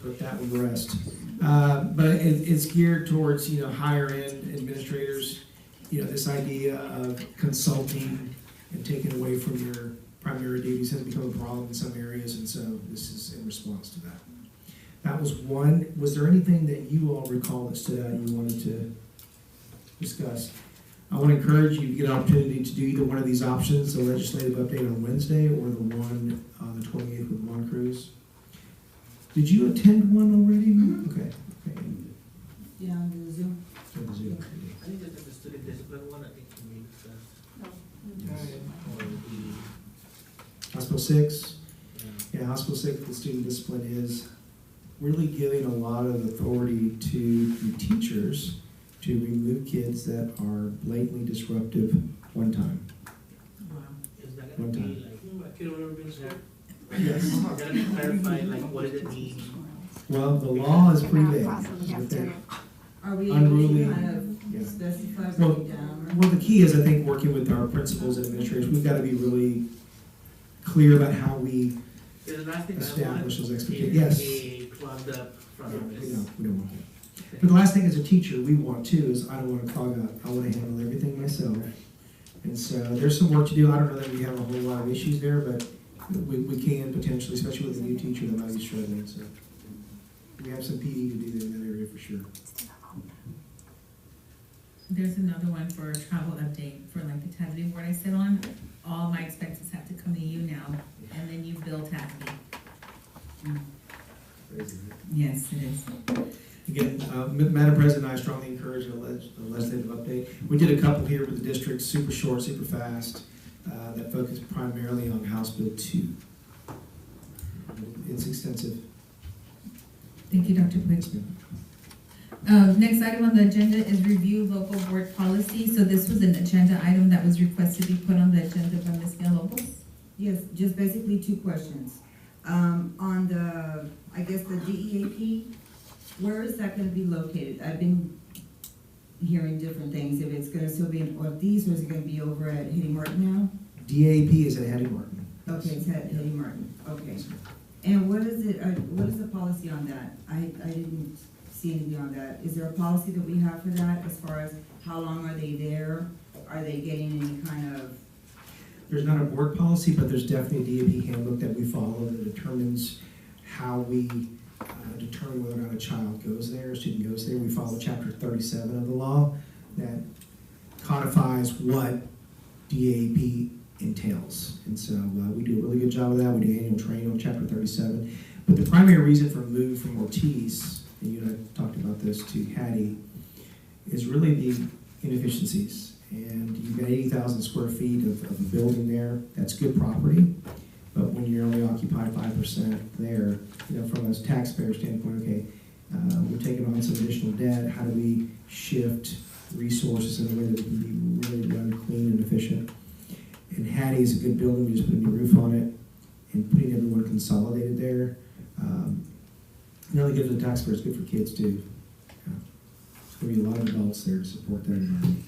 put that one to rest. But it's geared towards, higher end administrators. This idea of consulting and taking away from your primary duties has become a problem in some areas, and so this is in response to that. That was one. Was there anything that you all recall that stood out you wanted to discuss? I want to encourage you to get an opportunity to do either one of these options, the legislative update on Wednesday or the one on the 28th with Juan Cruz. Did you attend one already? Mm-hmm. Okay. Yeah, on the Zoom. On the Zoom. I think that the student discipline one, I think can be discussed. No. Or the, Hospital 6. Yeah, Hospital 6, the student discipline is really giving a lot of authority to the teachers to remove kids that are blatantly disruptive one time. Wow. is that One gonna time. be like, a kid over been said? Yes. Is that gonna be clarified, like, what does it mean? Well, the law is pretty vague. With that Are we unruly- able to kind of yeah. specify, Well, break it down? Well, the key is, I think, working with our principals and administrators, we've got to be really clear about how we The last thing I establish want those is expectations. Yes. a clogged up front office. We don't want that. But the last thing as a teacher we want too is I don't want to clog up. I want to handle everything myself. And so there's some work to do. I don't know that we have a whole lot of issues there, but we can potentially, especially with a new teacher that might be struggling. So we have some PD to do in that area for sure. There's another one for a travel update for like the TASB board I sit on. All my expenses have to come to you now, and then you bill TASB. Yes, it is. Again, Madam President, I strongly encourage a legislative update. We did a couple here with the district, super short, super fast, that focused primarily on House Bill 2. It's extensive. Thank you, Dr. Quick. Next item on the agenda is review local board policy. So this was an agenda item that was requested to be put on the agenda by Ms. Villalobos. Yes, just basically two questions. On the, I guess the DEAP, where is that gonna be located? I've been hearing different things, if it's gonna still be in Ortiz, or is it gonna be over at Hitty Martin now? DAP is at Hattie Martin. Okay, it's at Hitty Martin, okay. And what is it, what is the policy on that? I didn't see anything on that. Is there a policy that we have for that, as far as how long are they there? Are they getting any kind of? There's not a board policy, but there's definitely a DAP handbook that we follow that determines how we determine whether or not a child goes there, a student goes there. We follow chapter 37 of the law that codifies what DAP entails. And so we do a really good job of that. We do annual training on chapter 37. But the primary reason for moving from Ortiz, and you and I talked about this, to Hattie, is really the inefficiencies. And you've got 80,000 square feet of a building there. That's good property. But when you only occupy 5% there, from a taxpayer standpoint, okay, we're taking on some additional debt. How do we shift resources in a way that we can be really run efficient. And Hattie's a good building, we just put a new roof on it, and putting everyone consolidated there. Not only good for the taxpayers, good for kids too. Yeah. There's gonna be a lot of adults there to support that environment.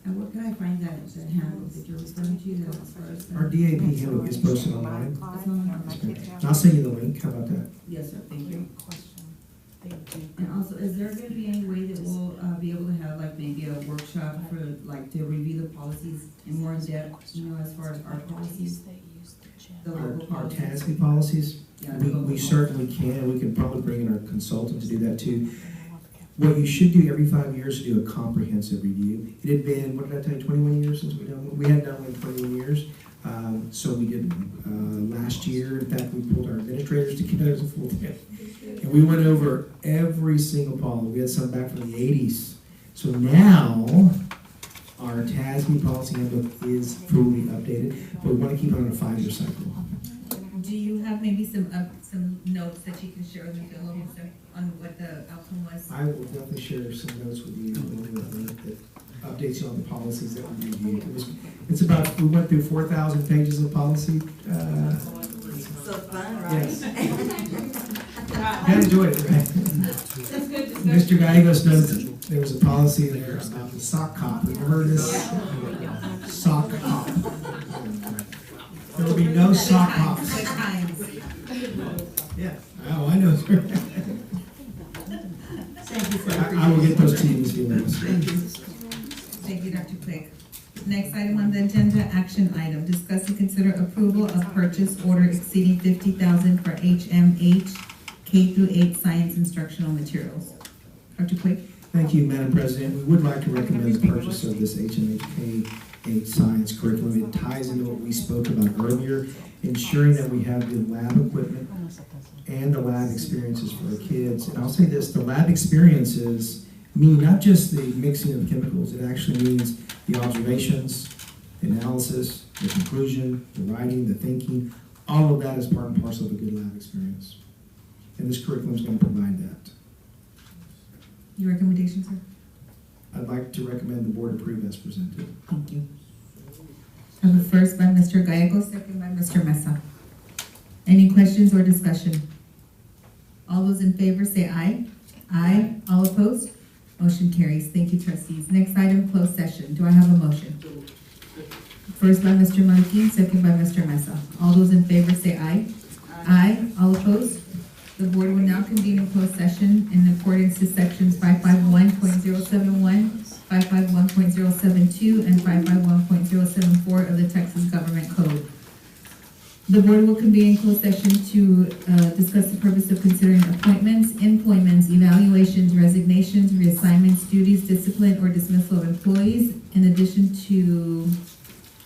And where can I find that handbook that you're referring to, that as far as? Our DAP handbook is posted online. It's online. And I'll send you the link, how about that? Yes, sir, thank you. And also, is there gonna be any way that we'll, be able to have like maybe a workshop for, like, to review the policies in more in depth, you know, as far as our policies? The local Our policies. TASB policies, Yeah, we the local certainly can, we can probably bring in our consultant to do that too. What you should do every 5 years is do a comprehensive review. It had been, what did I tell you, 21 years since we done one? We hadn't done one in 21 years. So we did last year. In fact, we pulled our administrators together as a full team. And we went over every single policy. We had some back from the 80s. So now our TASB policy handbook is fully updated, but we want to keep it on a 5-year cycle. Do you have maybe some notes that you can share with me, Phil, on what the outcome was? I will definitely share some notes with you that updates you on the policies that we reviewed. It's about, we went through 4,000 pages of policy. So fun, right? Yes. I enjoyed it, right? That's good. Mr. Gallegos knows there was a policy in there about the sock cop. Remember this? Sock cop. There will be no sock cops. Good times. Yeah. Oh, I know. Thank you, sir. I will get those to you, Ms. Villalobos. Thank you, Dr. Quick. Next item on the agenda, action item, discuss and consider approval of purchase order exceeding $50,000 for HMH K-8 science instructional materials. Dr. Quick? Thank you, Madam President. We would like to recommend the purchase of this HMHK-8 science curriculum. It ties into what we spoke about earlier, ensuring that we have the lab equipment and the lab experiences for our kids. And I'll say this, the lab experiences mean not just the mixing of chemicals, it actually means the observations, the analysis, the conclusion, the writing, the thinking. All of that is part and parcel of a good lab experience. And this curriculum is going to provide that. Your recommendation, sir? I'd like to recommend the board approve as presented. Thank you. I have a first by Mr. Gallegos, second by Mr. Mesa. Any questions or discussion? All those in favor say aye. Aye. All opposed? Motion carries. Thank you, trustees. Next item, closed session. Do I have a motion? First by Mr. Martin, second by Mr. Mesa. All those in favor say aye. Aye. All opposed? The board will now convene in closed session in accordance to sections 551.071, 551.072, and 551.074 of the Texas Government Code. The board will convene in closed session to discuss the purpose of considering appointments, employments, evaluations, resignations, reassignments, duties, discipline, or dismissal of employees, in addition to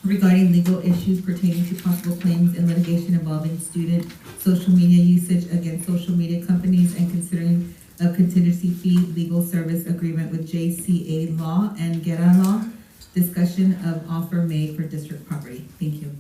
regarding legal issues pertaining to possible claims and litigation involving student social media usage against social media companies, and considering a contingency fee legal service agreement with JCA Law and Guerra Law. Discussion of offer made for district property. Thank you.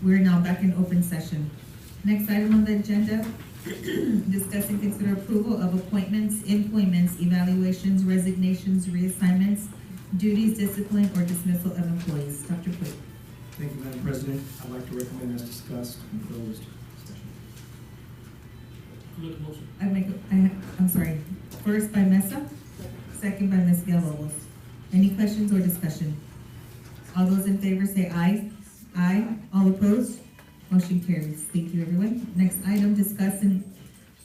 We're now back in open session. Next item on the agenda, discuss and consider approval of appointments, employments, evaluations, resignations, reassignments, duties, discipline, or dismissal of employees. Dr. Quinn. Thank you, Madam President. I'd like to recommend as discussed in closed session. Make a motion. I'm sorry, first by Mesa, second by Ms. Villalobos. Any questions or discussion? All those in favor say aye. Aye. All opposed? Motion carries. Thank you, everyone. Next item, discussion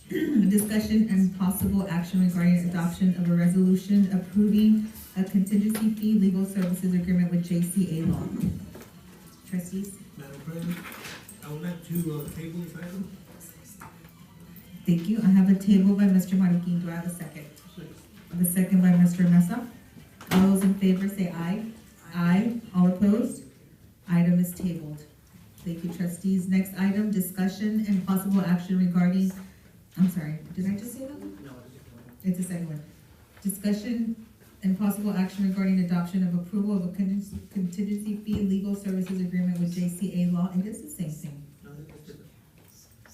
and possible action regarding adoption of a resolution approving a contingency fee legal services agreement with JCA Law. Trustees? Madam President, I would like to table this item. Thank you. I have a table by Mr. Marroquin. Do I have a second? I have a second by Mr. Mesa. All those in favor say aye. Aye. All opposed? Item is tabled. Thank you, trustees. Next item, discussion and possible action regarding, I'm sorry, did I just say that one? No, It's the second one. Discussion and possible action regarding adoption of approval of a contingency fee legal services agreement with JCA Law. It is the same thing. no, it's different.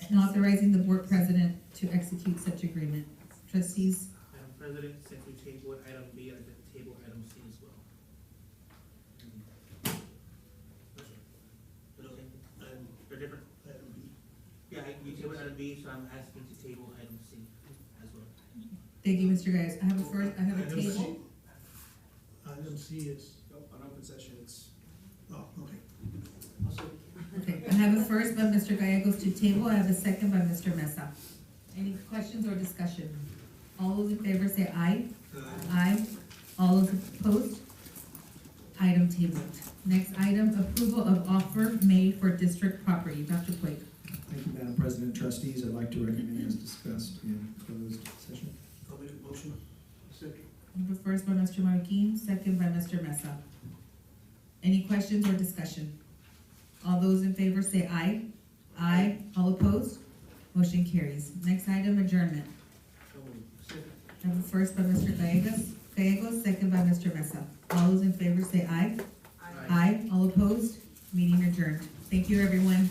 And authorizing the board president to execute such agreement. Trustees? Madam President, since we tabled item B, I'd like to table item C as well. They're different. Item B. Yeah, we tabled item B, so I'm asking to table item C as well. Thank you, Mr. Gaius. I have a Item C. table. Item C is, on open session, it's, oh, okay. Okay, I have a first by Mr. Gallegos to table. I have a second by Mr. Mesa. Any questions or discussion? All those in favor say aye. Aye. All those opposed? Item tabled. Next item, approval of offer made for district property. Dr. Quake. Thank you, Madam President. Trustees, I'd like to recommend as discussed in closed session. I'll make a motion. Second. I have a first by Mr. Marroquin, second by Mr. Mesa. Any questions or discussion? All those in favor say aye. Aye. All opposed? Motion carries. Next item, adjournment. I have a first by Mr. Gallegos, second by Mr. Mesa. All those in favor say aye. Aye. All opposed? Meeting adjourned. Thank you, everyone.